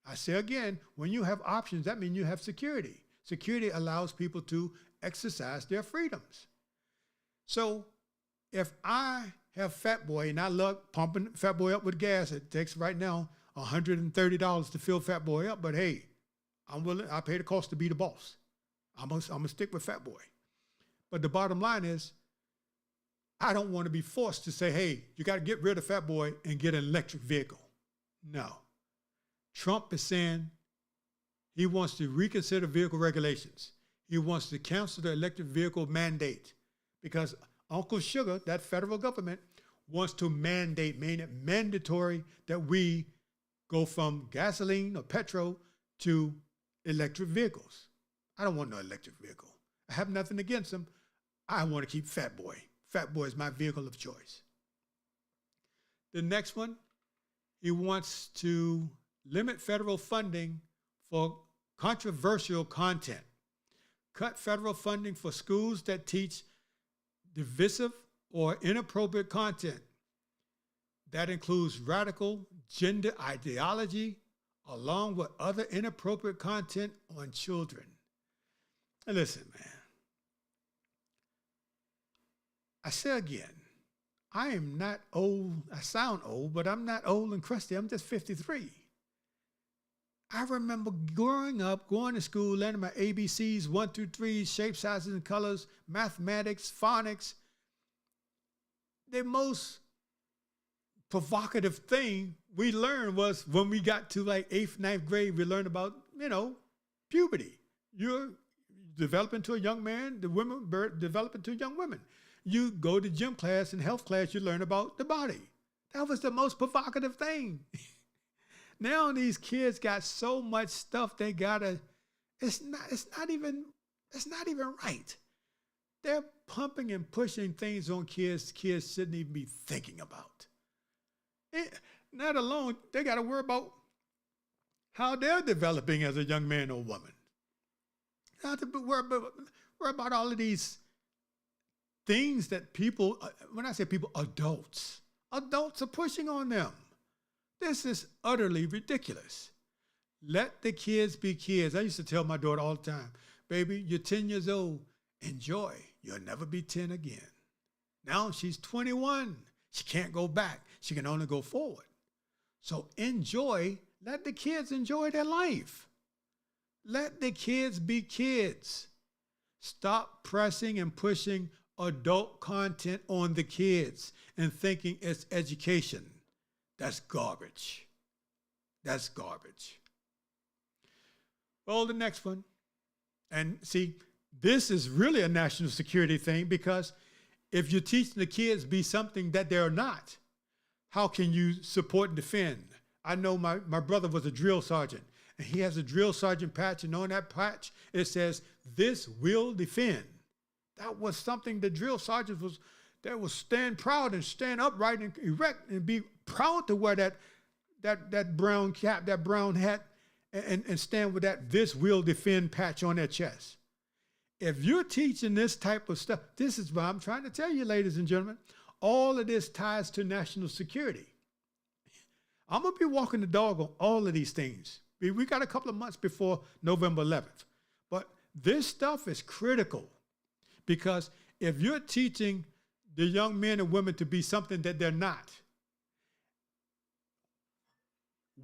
S1: I say again, when you have options, that means you have security. Security allows people to exercise their freedoms. So if I have Fat Boy and I love pumping Fat Boy up with gas, it takes right now $130 to fill Fat Boy up, but hey, I'm willing, I pay the cost to be the boss. I'm gonna stick with Fat Boy. But the bottom line is, I don't want to be forced to say, hey, you got to get rid of Fat Boy and get an electric vehicle. No. Trump is saying he wants to reconsider vehicle regulations. He wants to cancel the electric vehicle mandate because Uncle Sugar, that federal government, wants to mandate, make it mandatory that we go from gasoline or petrol to electric vehicles. I don't want no electric vehicle. I have nothing against them. I want to keep Fat Boy. Fat Boy is my vehicle of choice. The next one, he wants to limit federal funding for controversial content. Cut federal funding for schools that teach divisive or inappropriate content. That includes radical gender ideology, along with other inappropriate content on children. And listen, man, I say again, I am not old. I sound old, but I'm not old and crusty. I'm just 53. I remember growing up, going to school, learning my ABCs, 1 through 3, shape, sizes, and colors, mathematics, phonics. The most provocative thing we learned was when we got to like 8th, 9th grade, we learned about, puberty. You're developing to a young man, the women developing to young women. You go to gym class and health class, you learn about the body. That was the most provocative thing. Now these kids got so much stuff they gotta, it's not even right. They're pumping and pushing things on kids shouldn't even be thinking about. Not alone, they gotta worry about how they're developing as a young man or woman. They have to worry about all of these things that people, when I say people, adults are pushing on them. This is utterly ridiculous. Let the kids be kids. I used to tell my daughter all the time, baby, you're 10 years old. Enjoy. You'll never be 10 again. Now she's 21. She can't go back. She can only go forward. So enjoy. Let the kids enjoy their life. Let the kids be kids. Stop pressing and pushing adult content on the kids and thinking it's education. That's garbage. That's garbage. Well, the next one. And see, this is really a national security thing because if you're teaching the kids be something that they're not, how can you support and defend? I know my brother was a drill sergeant, and he has a drill sergeant patch, and on that patch, it says, "This will defend." That was something the drill sergeant was stand proud and stand upright and erect and be proud to wear that brown cap, that brown hat, and stand with that "this will defend" patch on their chest. If you're teaching this type of stuff, this is what I'm trying to tell you, ladies and gentlemen. All of this ties to national security. I'm going to be walking the dog on all of these things. We got a couple of months before November 11th. But this stuff is critical because if you're teaching the young men and women to be something that they're not,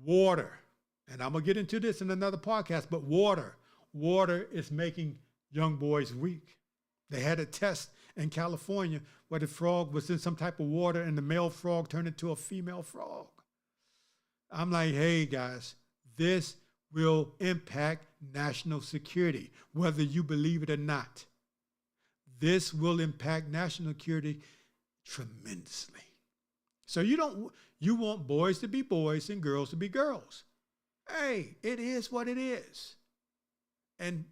S1: water, and I'm going to get into this in another podcast, but water is making young boys weak. They had a test in California where the frog was in some type of water and the male frog turned into a female frog. I'm like, hey guys, this will impact national security, whether you believe it or not. This will impact national security tremendously. So you want boys to be boys and girls to be girls. Hey, it is what it is. And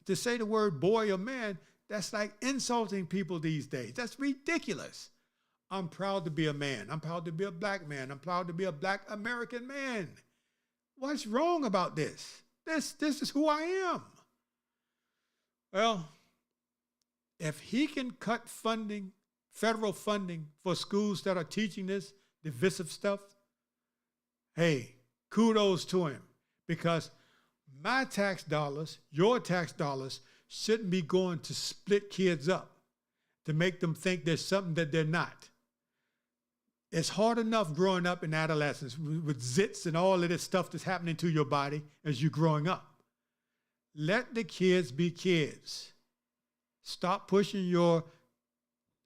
S1: to say the word boy or man, that's like insulting people these days. That's ridiculous. I'm proud to be a man. I'm proud to be a black man. I'm proud to be a black American man. What's wrong about this? This is who I am. Well, if he can cut funding, federal funding for schools that are teaching this divisive stuff, hey, kudos to him, because my tax dollars, your tax dollars, shouldn't be going to split kids up, to make them think there's something that they're not. It's hard enough growing up in adolescence with zits and all of this stuff that's happening to your body as you're growing up. Let the kids be kids. Stop pushing your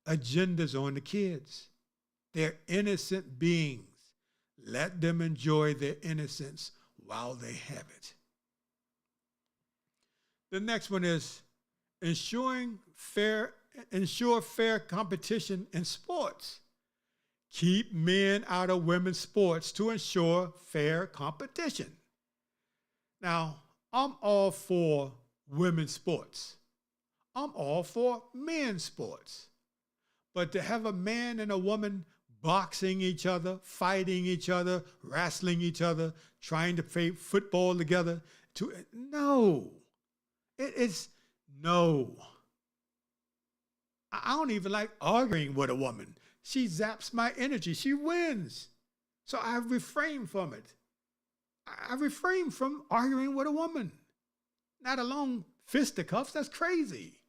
S1: agendas on the kids. They're innocent beings. Let them enjoy their innocence while they have it. The next one is ensure fair competition in sports. Keep men out of women's sports to ensure fair competition. Now, I'm all for women's sports. I'm all for men's sports. But to have a man and a woman boxing each other, fighting each other, wrestling each other, trying to play football together, no. No. I don't even like arguing with a woman. She zaps my energy. She wins. So I refrain from it. I refrain from arguing with a woman. Not alone fisticuffs. That's crazy.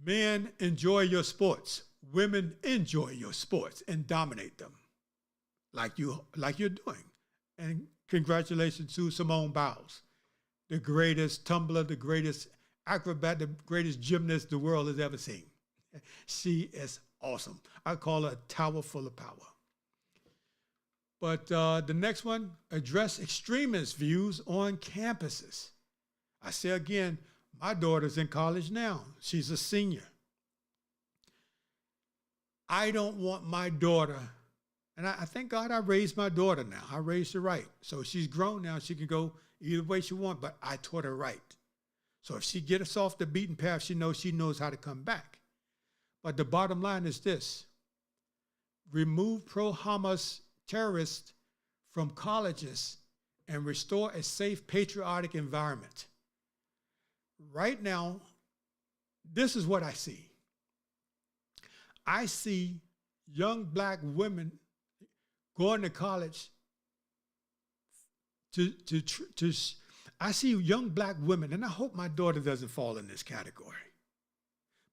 S1: Men, enjoy your sports. Women, enjoy your sports and dominate them like you're doing. And congratulations to Simone Biles, the greatest tumbler, the greatest acrobat, the greatest gymnast the world has ever seen. She is awesome. I call her a tower full of power. But the next one, address extremist views on campuses. I say again, my daughter's in college now. She's a senior. I don't want my daughter, and I thank God I raised my daughter now. I raised her right. So she's grown now. She can go either way she wants, but I taught her right. So if she gets off the beaten path, she knows how to come back. But the bottom line is this: remove pro-Hamas terrorists from colleges and restore a safe, patriotic environment. Right now, this is what I see. I see young black women going to college I see young black women, and I hope my daughter doesn't fall in this category,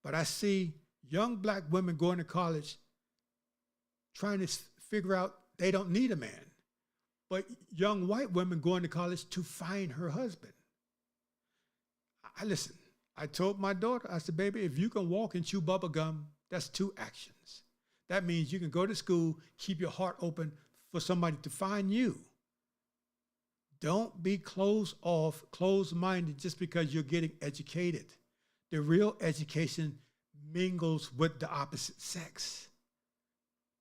S1: but I see young black women going to college trying to figure out they don't need a man, but young white women going to college to find her husband. Listen, I told my daughter, I said, baby, if you can walk and chew bubble gum, that's 2 actions. That means you can go to school, keep your heart open for somebody to find you. Don't be closed-minded just because you're getting educated. The real education mingles with the opposite sex.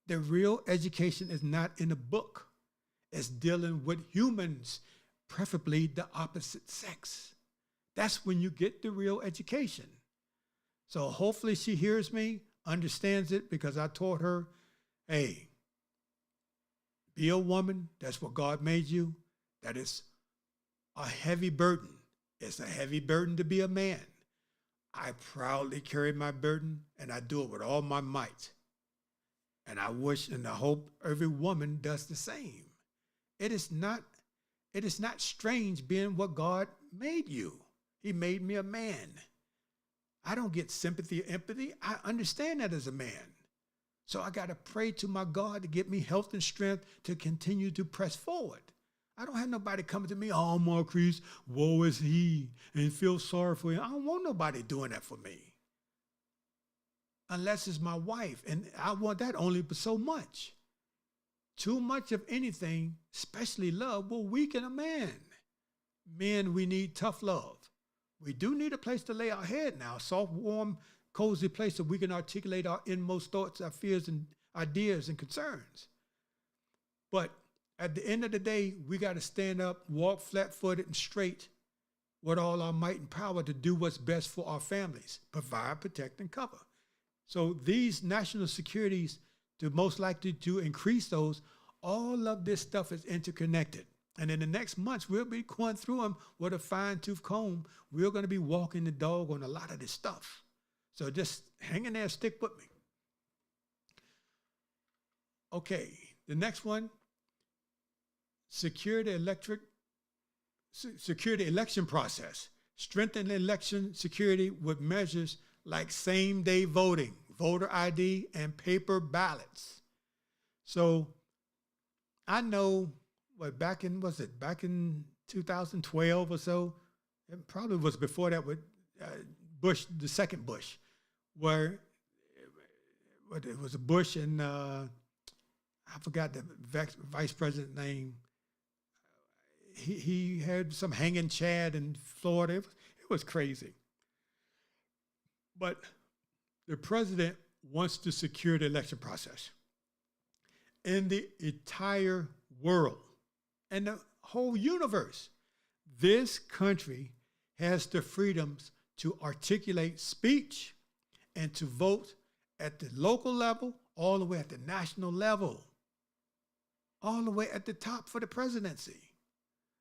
S1: The real education is not in a book. It's dealing with humans, preferably the opposite sex. That's when you get the real education. So hopefully she hears me, understands it, because I taught her, hey, be a woman. That's what God made you. That is a heavy burden. It's a heavy burden to be a man. I proudly carry my burden, and I do it with all my might. And I wish and I hope every woman does the same. It is not strange being what God made you. He made me a man. I don't get sympathy or empathy. I understand that as a man. So I got to pray to my God to give me health and strength to continue to press forward. I don't have nobody coming to me, oh, Marquise, woe is he, and feel sorry for him. I don't want nobody doing that for me. Unless it's my wife, and I want that only but so much. Too much of anything, especially love, will weaken a man. Men, we need tough love. We do need a place to lay our head now, a soft, warm, cozy place that we can articulate our inmost thoughts, our fears, and ideas and concerns. But at the end of the day, we got to stand up, walk flat-footed and straight with all our might and power to do what's best for our families, provide, protect, and cover. So these national securities, to most likely to increase those, all of this stuff is interconnected. And in the next months, we'll be going through them with a fine-tooth comb. We're going to be walking the dog on a lot of this stuff. So just hang in there, stick with me. Okay, the next one, secure the election process. Strengthen election security with measures like same-day voting, voter ID, and paper ballots. So I know back in 2012 or so, it probably was before that with Bush, the second Bush, where it was a Bush and I forgot the vice president's name. He had some hanging Chad in Florida. It was crazy. But the president wants to secure the election process in the entire world and the whole universe. This country has the freedoms to articulate speech and to vote at the local level, all the way at the national level, all the way at the top for the presidency.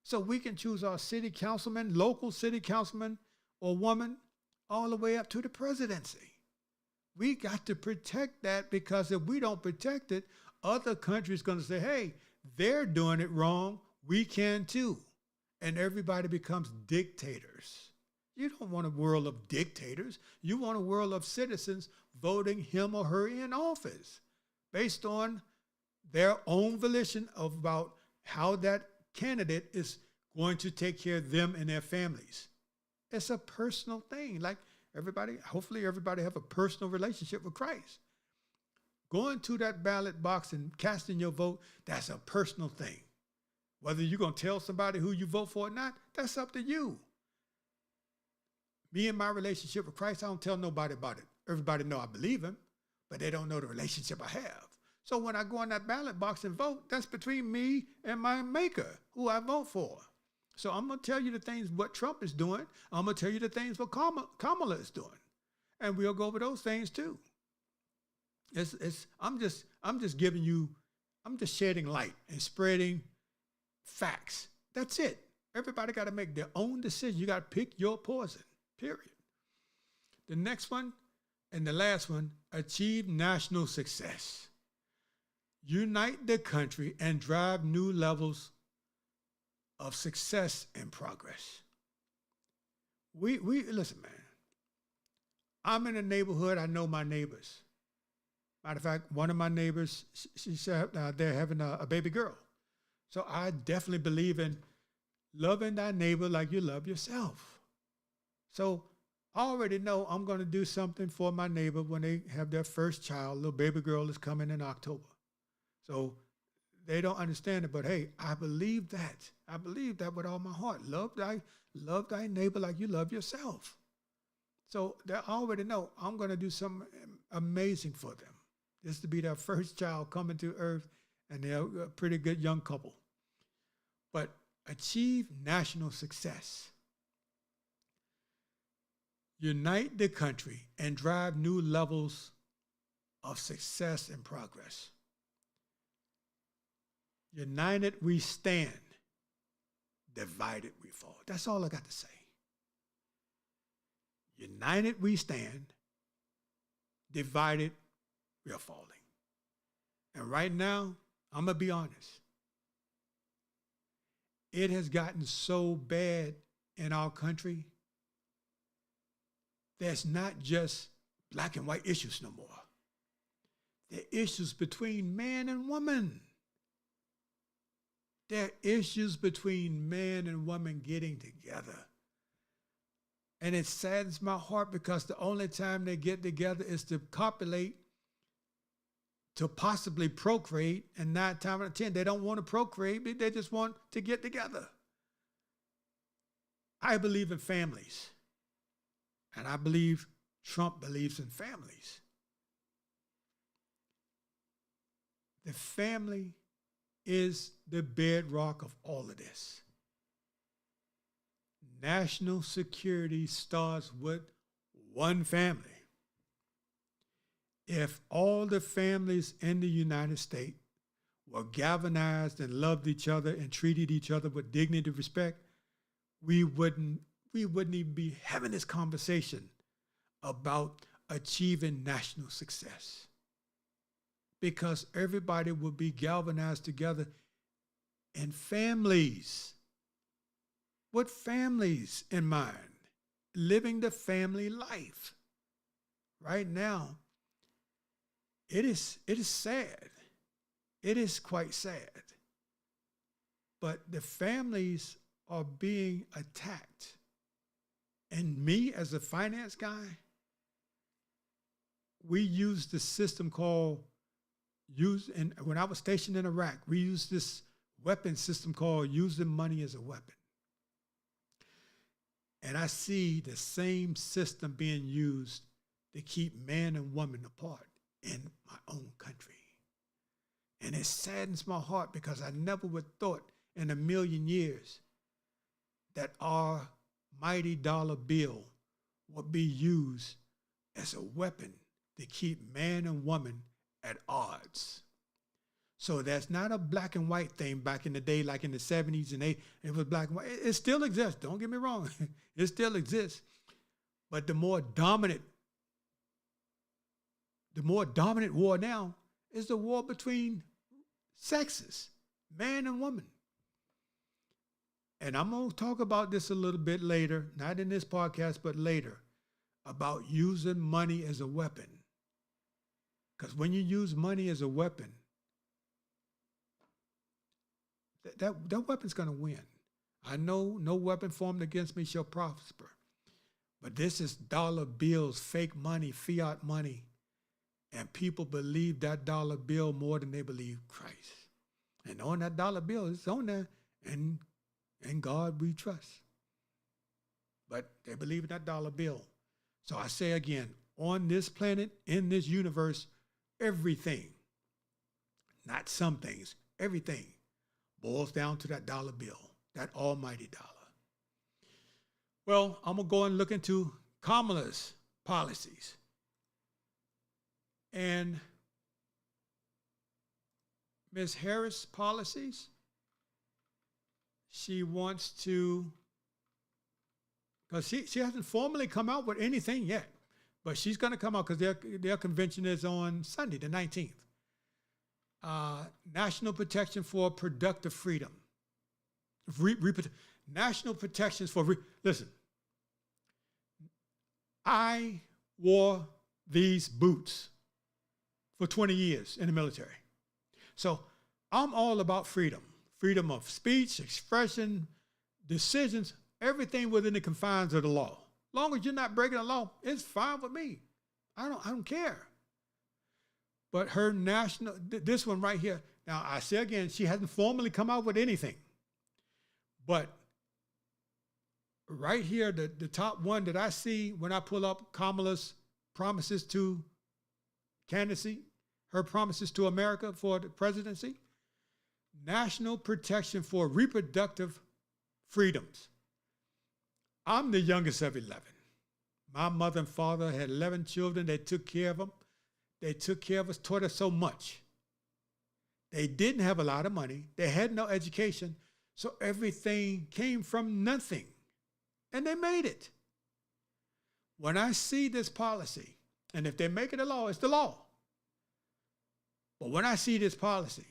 S1: So we can choose our city councilman, local city councilman or woman, all the way up to the presidency. We got to protect that, because if we don't protect it, other countries going to say, hey, they're doing it wrong, we can too. And everybody becomes dictators. You don't want a world of dictators. You want a world of citizens voting him or her in office based on their own volition about how that candidate is going to take care of them and their families. It's a personal thing. Like everybody, hopefully everybody have a personal relationship with Christ. Going to that ballot box and casting your vote, that's a personal thing. Whether you're going to tell somebody who you vote for or not, that's up to you. Me and my relationship with Christ, I don't tell nobody about it. Everybody know I believe him, but they don't know the relationship I have. So when I go in that ballot box and vote, that's between me and my maker, who I vote for. So I'm going to tell you the things what Trump is doing. I'm going to tell you the things what Kamala is doing. And we'll go over those things too. I'm just shedding light and spreading facts. That's it. Everybody got to make their own decision. You got to pick your poison, period. The next one and the last one, achieve national success. Unite the country and drive new levels of success and progress. We listen, man. I'm in a neighborhood. I know my neighbors. Matter of fact, one of my neighbors, she said they're having a baby girl. So I definitely believe in loving thy neighbor like you love yourself. So I already know I'm going to do something for my neighbor when they have their first child. Little baby girl is coming in October. So they don't understand it, but hey, I believe that. I believe that with all my heart. Love thy neighbor like you love yourself. So they already know I'm going to do something amazing for them. This to be their first child coming to earth, and they're a pretty good young couple. But achieve national success. Unite the country and drive new levels of success and progress. United we stand. divided we fall. That's all I got to say. United we stand, divided we are falling. And right now, I'm going to be honest. It has gotten so bad in our country, there's not just black and white issues no more. There are issues between man and woman. There are issues between man and woman getting together. And it saddens my heart because the only time they get together is to copulate, to possibly procreate, and 9 times out of 10, they don't want to procreate, they just want to get together. I believe in families, and I believe Trump believes in families. The family is the bedrock of all of this. National security starts with one family. If all the families in the United States were galvanized and loved each other and treated each other with dignity and respect, we wouldn't even be having this conversation about achieving national success. Because everybody would be galvanized together in families, with families in mind, living the family life. Right now, it is sad. It is quite sad. But the families are being attacked. And me, as a finance guy, we use the system called, when I was stationed in Iraq, we used this weapon system called using money as a weapon. And I see the same system being used to keep man and woman apart in my own country. And it saddens my heart because I never would thought in a million years that our mighty dollar bill would be used as a weapon to keep man and woman at odds. So that's not a black and white thing back in the day, like in the 70s and 80s. It was black and white. It still exists. Don't get me wrong. It still exists. But the more dominant war now is the war between sexes, man and woman. And I'm going to talk about this a little bit later, not in this podcast, but later, about using money as a weapon. Because when you use money as a weapon, that weapon's going to win. I know no weapon formed against me shall prosper. But this is dollar bills, fake money, fiat money. And people believe that dollar bill more than they believe Christ. And on that dollar bill, it's on there, and in God we trust. But they believe in that dollar bill. So I say again, on this planet, in this universe, everything, not some things, everything boils down to that dollar bill, that almighty dollar. Well, I'm going to go and look into Kamala's policies. And Ms. Harris' policies, she wants to, because she hasn't formally come out with anything yet, but she's going to come out because their convention is on Sunday, the 19th. National protection for productive freedom. National protections for, listen, I wore these boots for 20 years in the military. So I'm all about freedom. Freedom of speech, expression, decisions, everything within the confines of the law. As long as you're not breaking the law, it's fine with me. I don't care. But her national, this one right here, now I say again, she hasn't formally come out with anything. But right here, the top one that I see when I pull up Kamala's promises to candidacy, her promises to America for the presidency, national protection for reproductive freedoms. I'm the youngest of 11. My mother and father had 11 children. They took care of them. They took care of us, taught us so much. They didn't have a lot of money. They had no education. So everything came from nothing, and they made it. When I see this policy, and if they make it a law, it's the law. But when I see this policy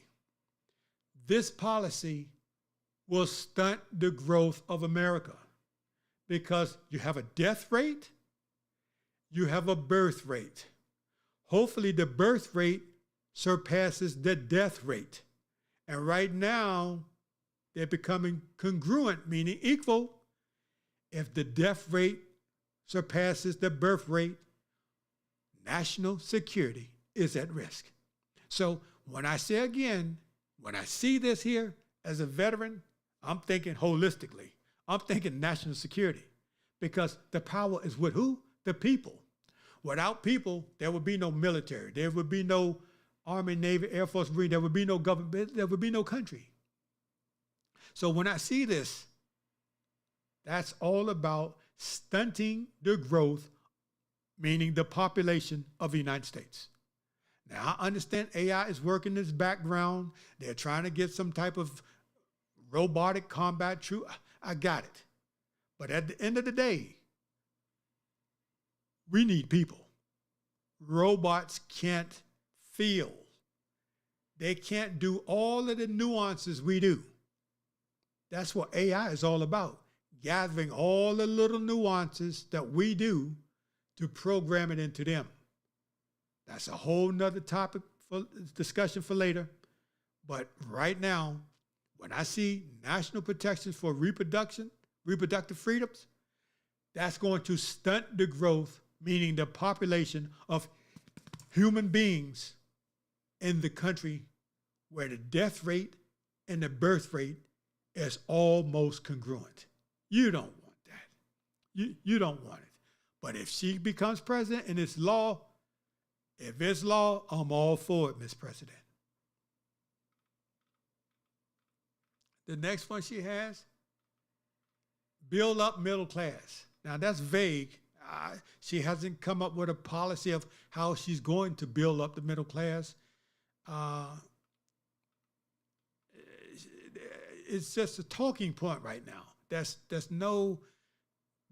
S1: will stunt the growth of America, because you have a death rate, you have a birth rate. Hopefully the birth rate surpasses the death rate. And right now, they're becoming congruent, meaning equal. If the death rate surpasses the birth rate, national security is at risk. So when I say again, when I see this here as a veteran, I'm thinking holistically. I'm thinking national security, because the power is with who? The people. Without people, there would be no military. There would be no Army, Navy, Air Force, Marine. There would be no government. There would be no country. So when I see this, that's all about stunting the growth, meaning the population of the United States. Now, I understand AI is working in this background. They're trying to get some type of robotic combat troop. I got it. But at the end of the day, we need people. Robots can't feel. They can't do all of the nuances we do. That's what AI is all about, gathering all the little nuances that we do to program it into them. That's a whole nother topic for discussion for later. But right now, when I see national protections for reproductive freedoms, that's going to stunt the growth, meaning the population of human beings in the country where the death rate and the birth rate is almost congruent. You don't want that. You don't want it. But if she becomes president and it's law, if it's law, I'm all for it, Ms. President. The next one she has, build up middle class. Now that's vague. She hasn't come up with a policy of how she's going to build up the middle class. It's just a talking point right now. There's no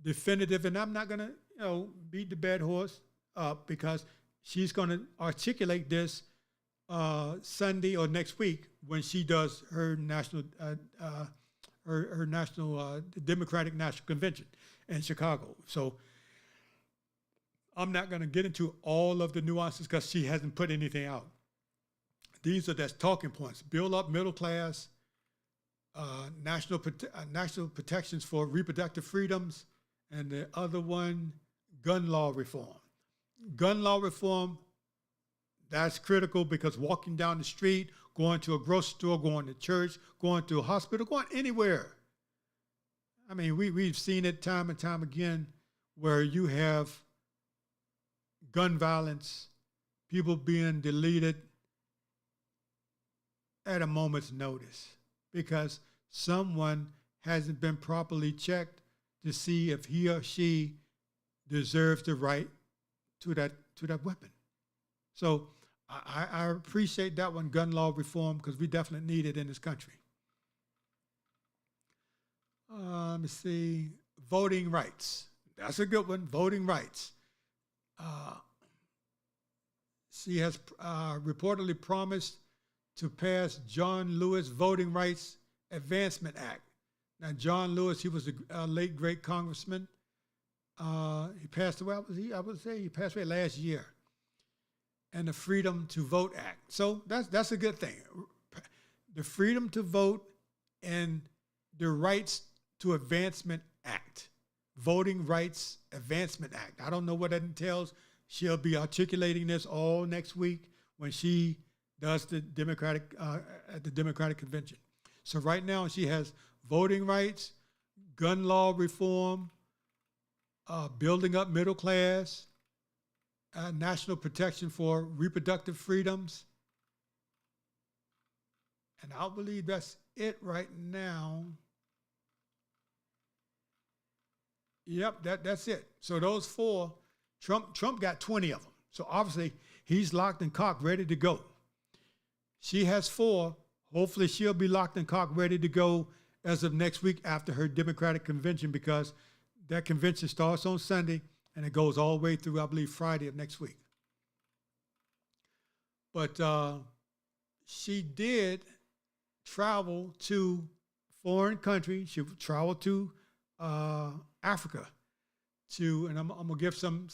S1: definitive, and I'm not going to beat the dead horse up, because she's going to articulate this Sunday or next week when she does her national Democratic National Convention in Chicago. So I'm not going to get into all of the nuances because she hasn't put anything out. These are just talking points. Build up middle class, national protections for reproductive freedoms, and the other one, gun law reform. Gun law reform, that's critical, because walking down the street, going to a grocery store, going to church, going to a hospital, going anywhere. I mean, we've seen it time and time again where you have gun violence, people being deleted at a moment's notice because someone hasn't been properly checked to see if he or she deserves the right to that weapon. So I appreciate that one, gun law reform, because we definitely need it in this country. Let me see, voting rights. That's a good one, voting rights. She has reportedly promised to pass John Lewis Voting Rights Advancement Act. Now, John Lewis, he was a late, great congressman. He passed away, I would say he passed away last year. And the Freedom to Vote Act. So that's a good thing. The Freedom to Vote and the Rights to Advancement Act. Voting Rights Advancement Act. I don't know what that entails. She'll be articulating this all next week when she does the Democratic at the Democratic Convention. So right now she has voting rights, gun law reform, building up middle class, national protection for reproductive freedoms. And I believe that's it right now. Yep, that's it. So those four, Trump got 20 of them. So obviously he's locked and cocked, ready to go. She has 4. Hopefully she'll be locked and cocked, ready to go as of next week after her Democratic convention, because that convention starts on Sunday and it goes all the way through, I believe, Friday of next week. But she did travel to foreign countries. She traveled to Africa and I'm gonna give some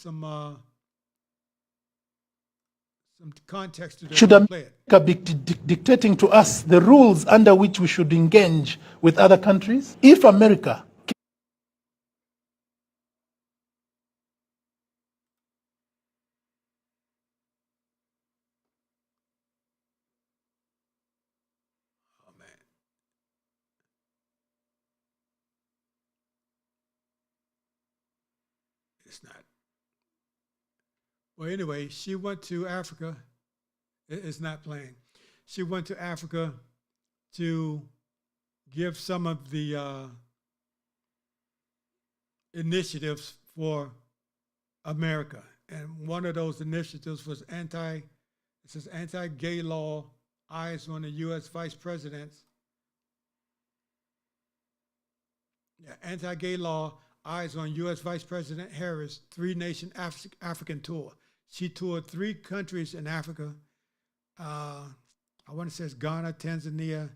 S1: context to this.
S2: Should America be dictating to us the rules under which we should engage with other countries? If America
S1: It's not. Well, anyway, she went to Africa. It's not playing. She went to Africa to give some of the initiatives for America. And one of those initiatives was anti-gay law, eyes on the U.S. vice presidents. Yeah, anti-gay law, eyes on U.S. Vice President Harris, three-nation African tour. She toured 3 countries in Africa. I want to say it's Ghana, Tanzania,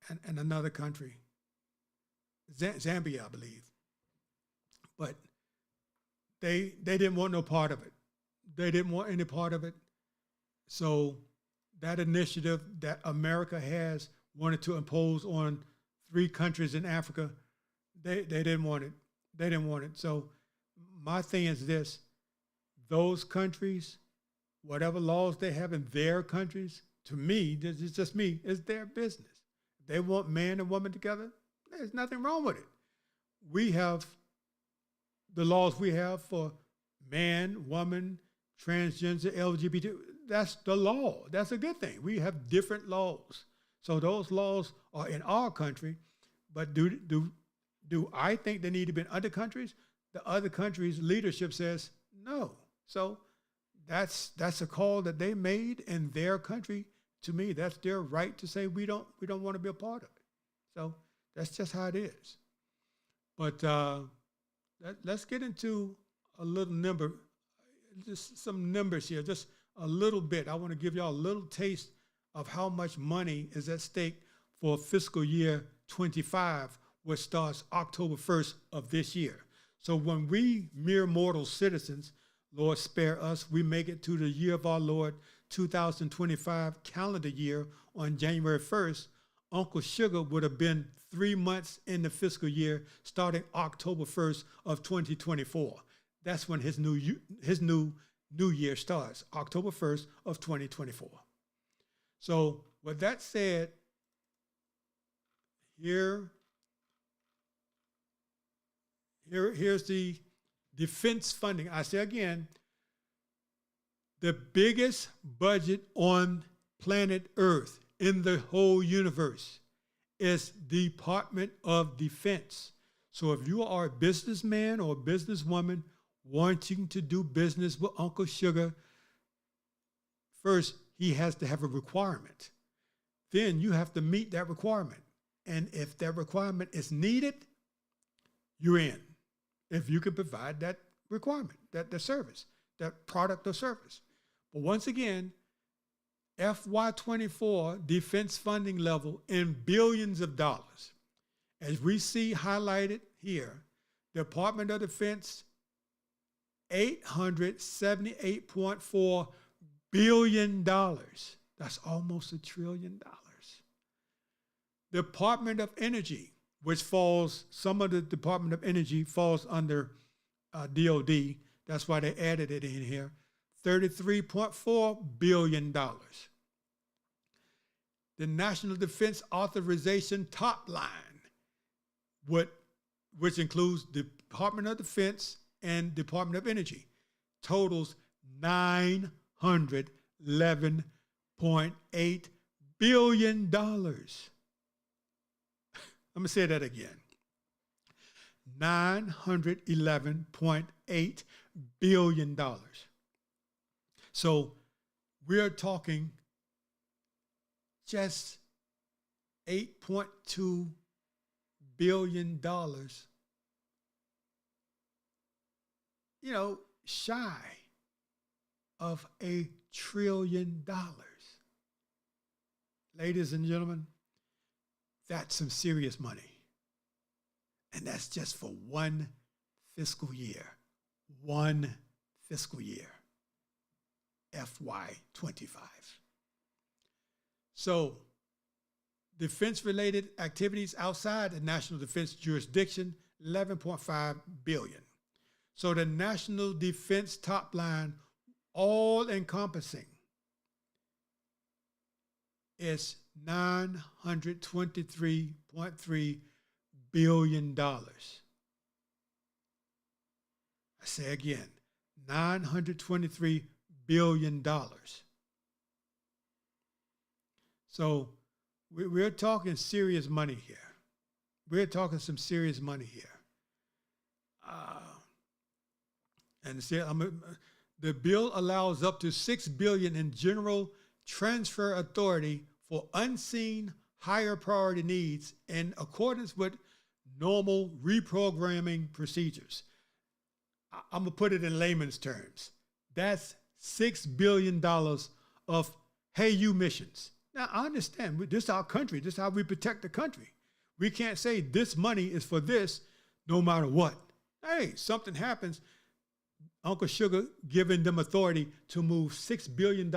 S1: and another country. Zambia, I believe. But they didn't want no part of it. They didn't want any part of it. So that initiative that America has wanted to impose on 3 countries in Africa, they didn't want it. They didn't want it. So my thing is this: those countries, whatever laws they have in their countries, to me, this is just me, it's their business. If they want man and woman together, there's nothing wrong with it. We have the laws we have for man, woman, transgender, LGBT. That's the law. That's a good thing. We have different laws. So those laws are in our country, but do I think they need to be in other countries? The other countries' leadership says no. So that's a call that they made in their country. To me, that's their right to say we don't want to be a part of it. So that's just how it is. But let's get into a little number, just some numbers here, just a little bit. I want to give y'all a little taste of how much money is at stake for fiscal year 25, which starts October 1st of this year. So when we mere mortal citizens, Lord spare us, we make it to the year of our Lord 2025 calendar year on January 1st, Uncle Sugar would have been 3 months in the fiscal year starting October 1st of 2024. That's when his new year starts, October 1st of 2024. So with that said, here's the defense funding. I say again, the biggest budget on planet Earth in the whole universe is Department of Defense. So if you are a businessman or a businesswoman wanting to do business with Uncle Sugar, first, he has to have a requirement. Then you have to meet that requirement. And if that requirement is needed, you're in. If you can provide that requirement, that service, that product or service. But once again, FY24 defense funding level in billions of dollars. As we see highlighted here, Department of Defense, $878.4 billion. That's almost $1 trillion. Department of Energy, which falls, some of the Department of Energy falls under DOD. That's why they added it in here. $33.4 billion. The National Defense Authorization top line, which includes Department of Defense and Department of Energy, totals $911.8 billion. I'm going to say that again. $911.8 billion. So we're talking just 8.2 billion, shy of $1 trillion. Ladies and gentlemen, that's some serious money. And that's just for one fiscal year. One fiscal year. FY25. So, defense-related activities outside the national defense jurisdiction, $11.5 billion. So the national defense top line, all encompassing, is $923.3 billion. I say again, $923 billion. So we're talking serious money here. We're talking some serious money here. The bill allows up to $6 billion in general transfer authority for unseen higher priority needs in accordance with normal reprogramming procedures. I'm going to put it in layman's terms. That's $6 billion of hey you missions. Now, I understand, this is our country. This is how we protect the country. We can't say this money is for this no matter what. Hey, something happens, Uncle Sugar giving them authority to move $6 billion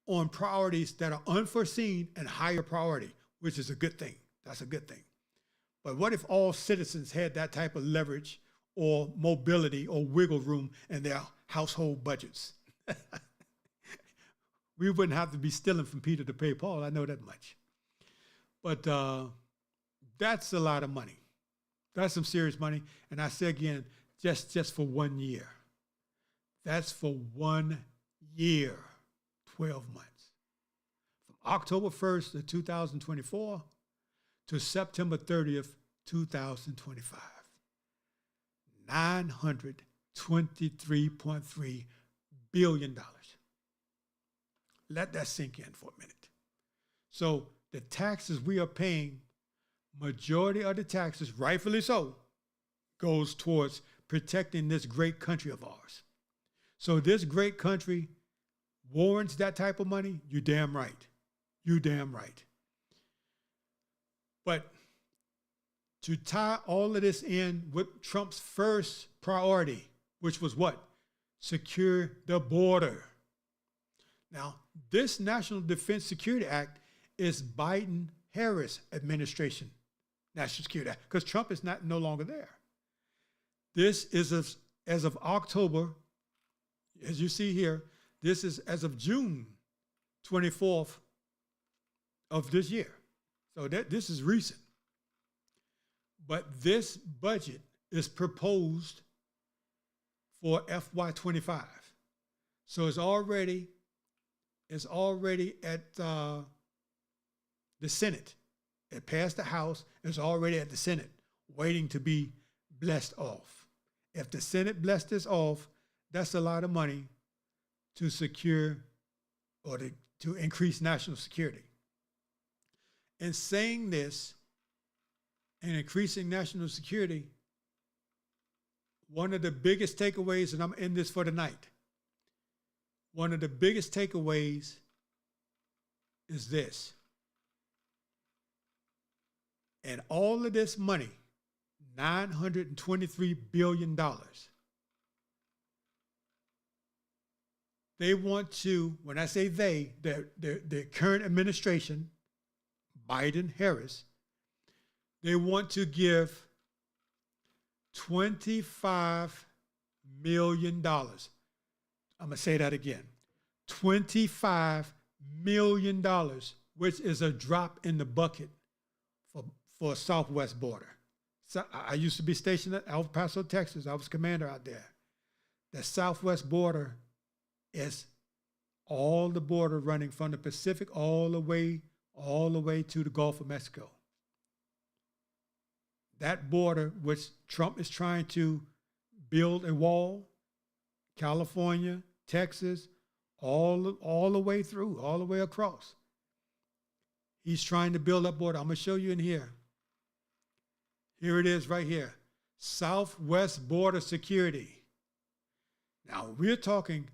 S1: on priorities that are unforeseen and higher priority, which is a good thing. That's a good thing. But what if all citizens had that type of leverage or mobility or wiggle room in their household budgets? We wouldn't have to be stealing from Peter to pay Paul. I know that much. But that's a lot of money. That's some serious money. And I say again, just for 1 year. That's for 1 year, 12 months. From October 1st of 2024 to September 30th, 2025. $923.3 billion. Let that sink in for a minute. So the taxes we are paying, majority of the taxes, rightfully so, goes towards protecting this great country of ours. So this great country warrants that type of money? You damn right. You damn right. But to tie all of this in with Trump's first priority, which was what? Secure the border. Now, this National Defense Security Act is Biden-Harris administration National Security Act, because Trump is no longer there. This is as of October, as you see here, this is as of June 24th of this year. So this is recent. But this budget is proposed for FY25. So it's already at the Senate. It passed the House. It's already at the Senate, waiting to be blessed off. If the Senate blessed this off, that's a lot of money to secure or to increase national security. In saying this and increasing national security, one of the biggest takeaways, and I'm in this for tonight, one of the biggest takeaways is this. And all of this money, $923 billion, they want to, when I say they, the current administration, Biden-Harris, they want to give $25 million. I'm going to say that again. $25 million, which is a drop in the bucket for a Southwest border. So I used to be stationed at El Paso, Texas. I was commander out there. The Southwest border is all the border running from the Pacific all the way to the Gulf of Mexico. That border, which Trump is trying to build a wall, California, Texas, all the way through, all the way across. He's trying to build that border. I'm going to show you in here. Here it is right here. Southwest Border Security. Now we're talking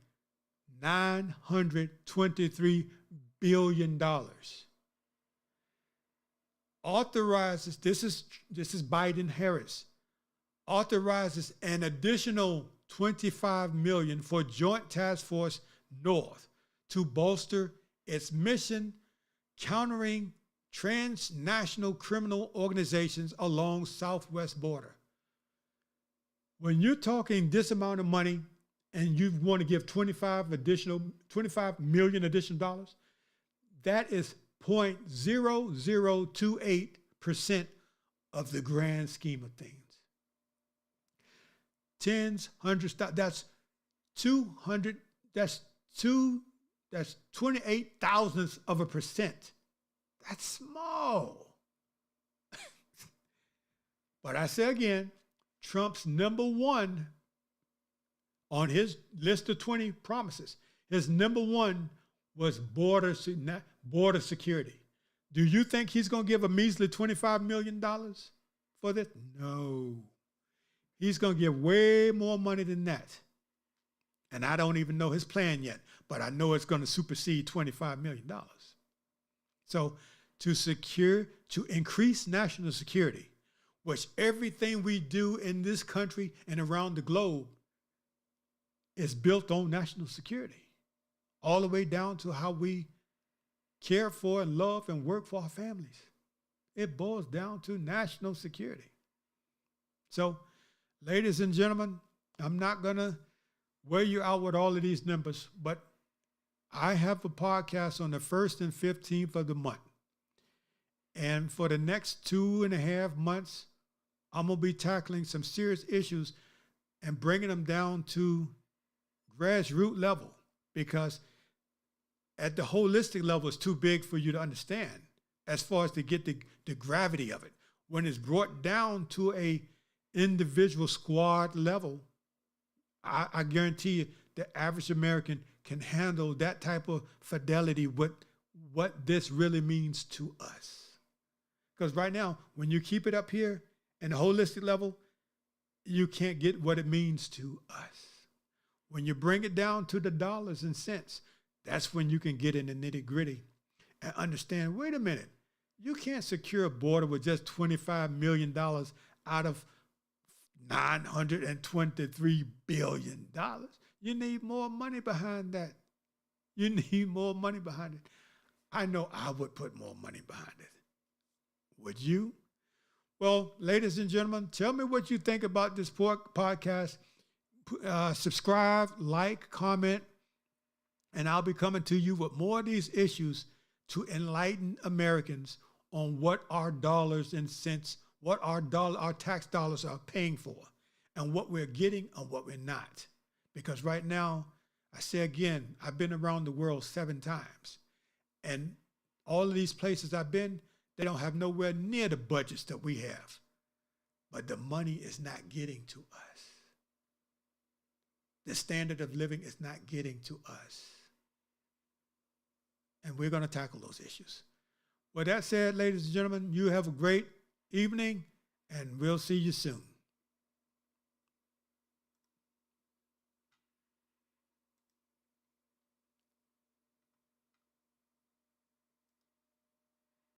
S1: $923 billion. Authorizes, this is Biden-Harris, authorizes an additional $25 million for Joint Task Force North to bolster its mission countering transnational criminal organizations along southwest border. When you're talking this amount of money and you want to give 25 million additional dollars, that is 0.0028% of the grand scheme of things. Tens, hundreds, that's 28 thousandths of a percent. That's small. But I say again, Trump's number one on his list of 20 promises, his number one was border security. Do you think he's going to give a measly $25 million for this? No. He's going to give way more money than that. And I don't even know his plan yet, but I know it's going to supersede $25 million. So to increase national security, which everything we do in this country and around the globe is built on national security, all the way down to how we care for and love and work for our families. It boils down to national security. So, ladies and gentlemen, I'm not going to wear you out with all of these numbers, but I have a podcast on the 1st and 15th of the month. And for the next 2.5 months, I'm going to be tackling some serious issues and bringing them down to grassroots level, because at the holistic level, it's too big for you to understand as far as to get the gravity of it. When it's brought down to a individual squad level, I guarantee you the average American can handle that type of fidelity with what this really means to us. Because right now, when you keep it up here in the holistic level, you can't get what it means to us. When you bring it down to the dollars and cents, that's when you can get in the nitty gritty and understand, wait a minute, you can't secure a border with just $25 million out of $923 billion. You need more money behind that. You need more money behind it. I know I would put more money behind it. Would you? Well, ladies and gentlemen, tell me what you think about this podcast. Subscribe, like, comment, and I'll be coming to you with more of these issues to enlighten Americans on what our dollars and cents, what our tax dollars are paying for, and what we're getting and what we're not. Because right now, I say again, I've been around the world 7 times, and all of these places I've been, they don't have nowhere near the budgets that we have. But the money is not getting to us. The standard of living is not getting to us. And we're going to tackle those issues. With that said, ladies and gentlemen, you have a great evening, and we'll see you soon.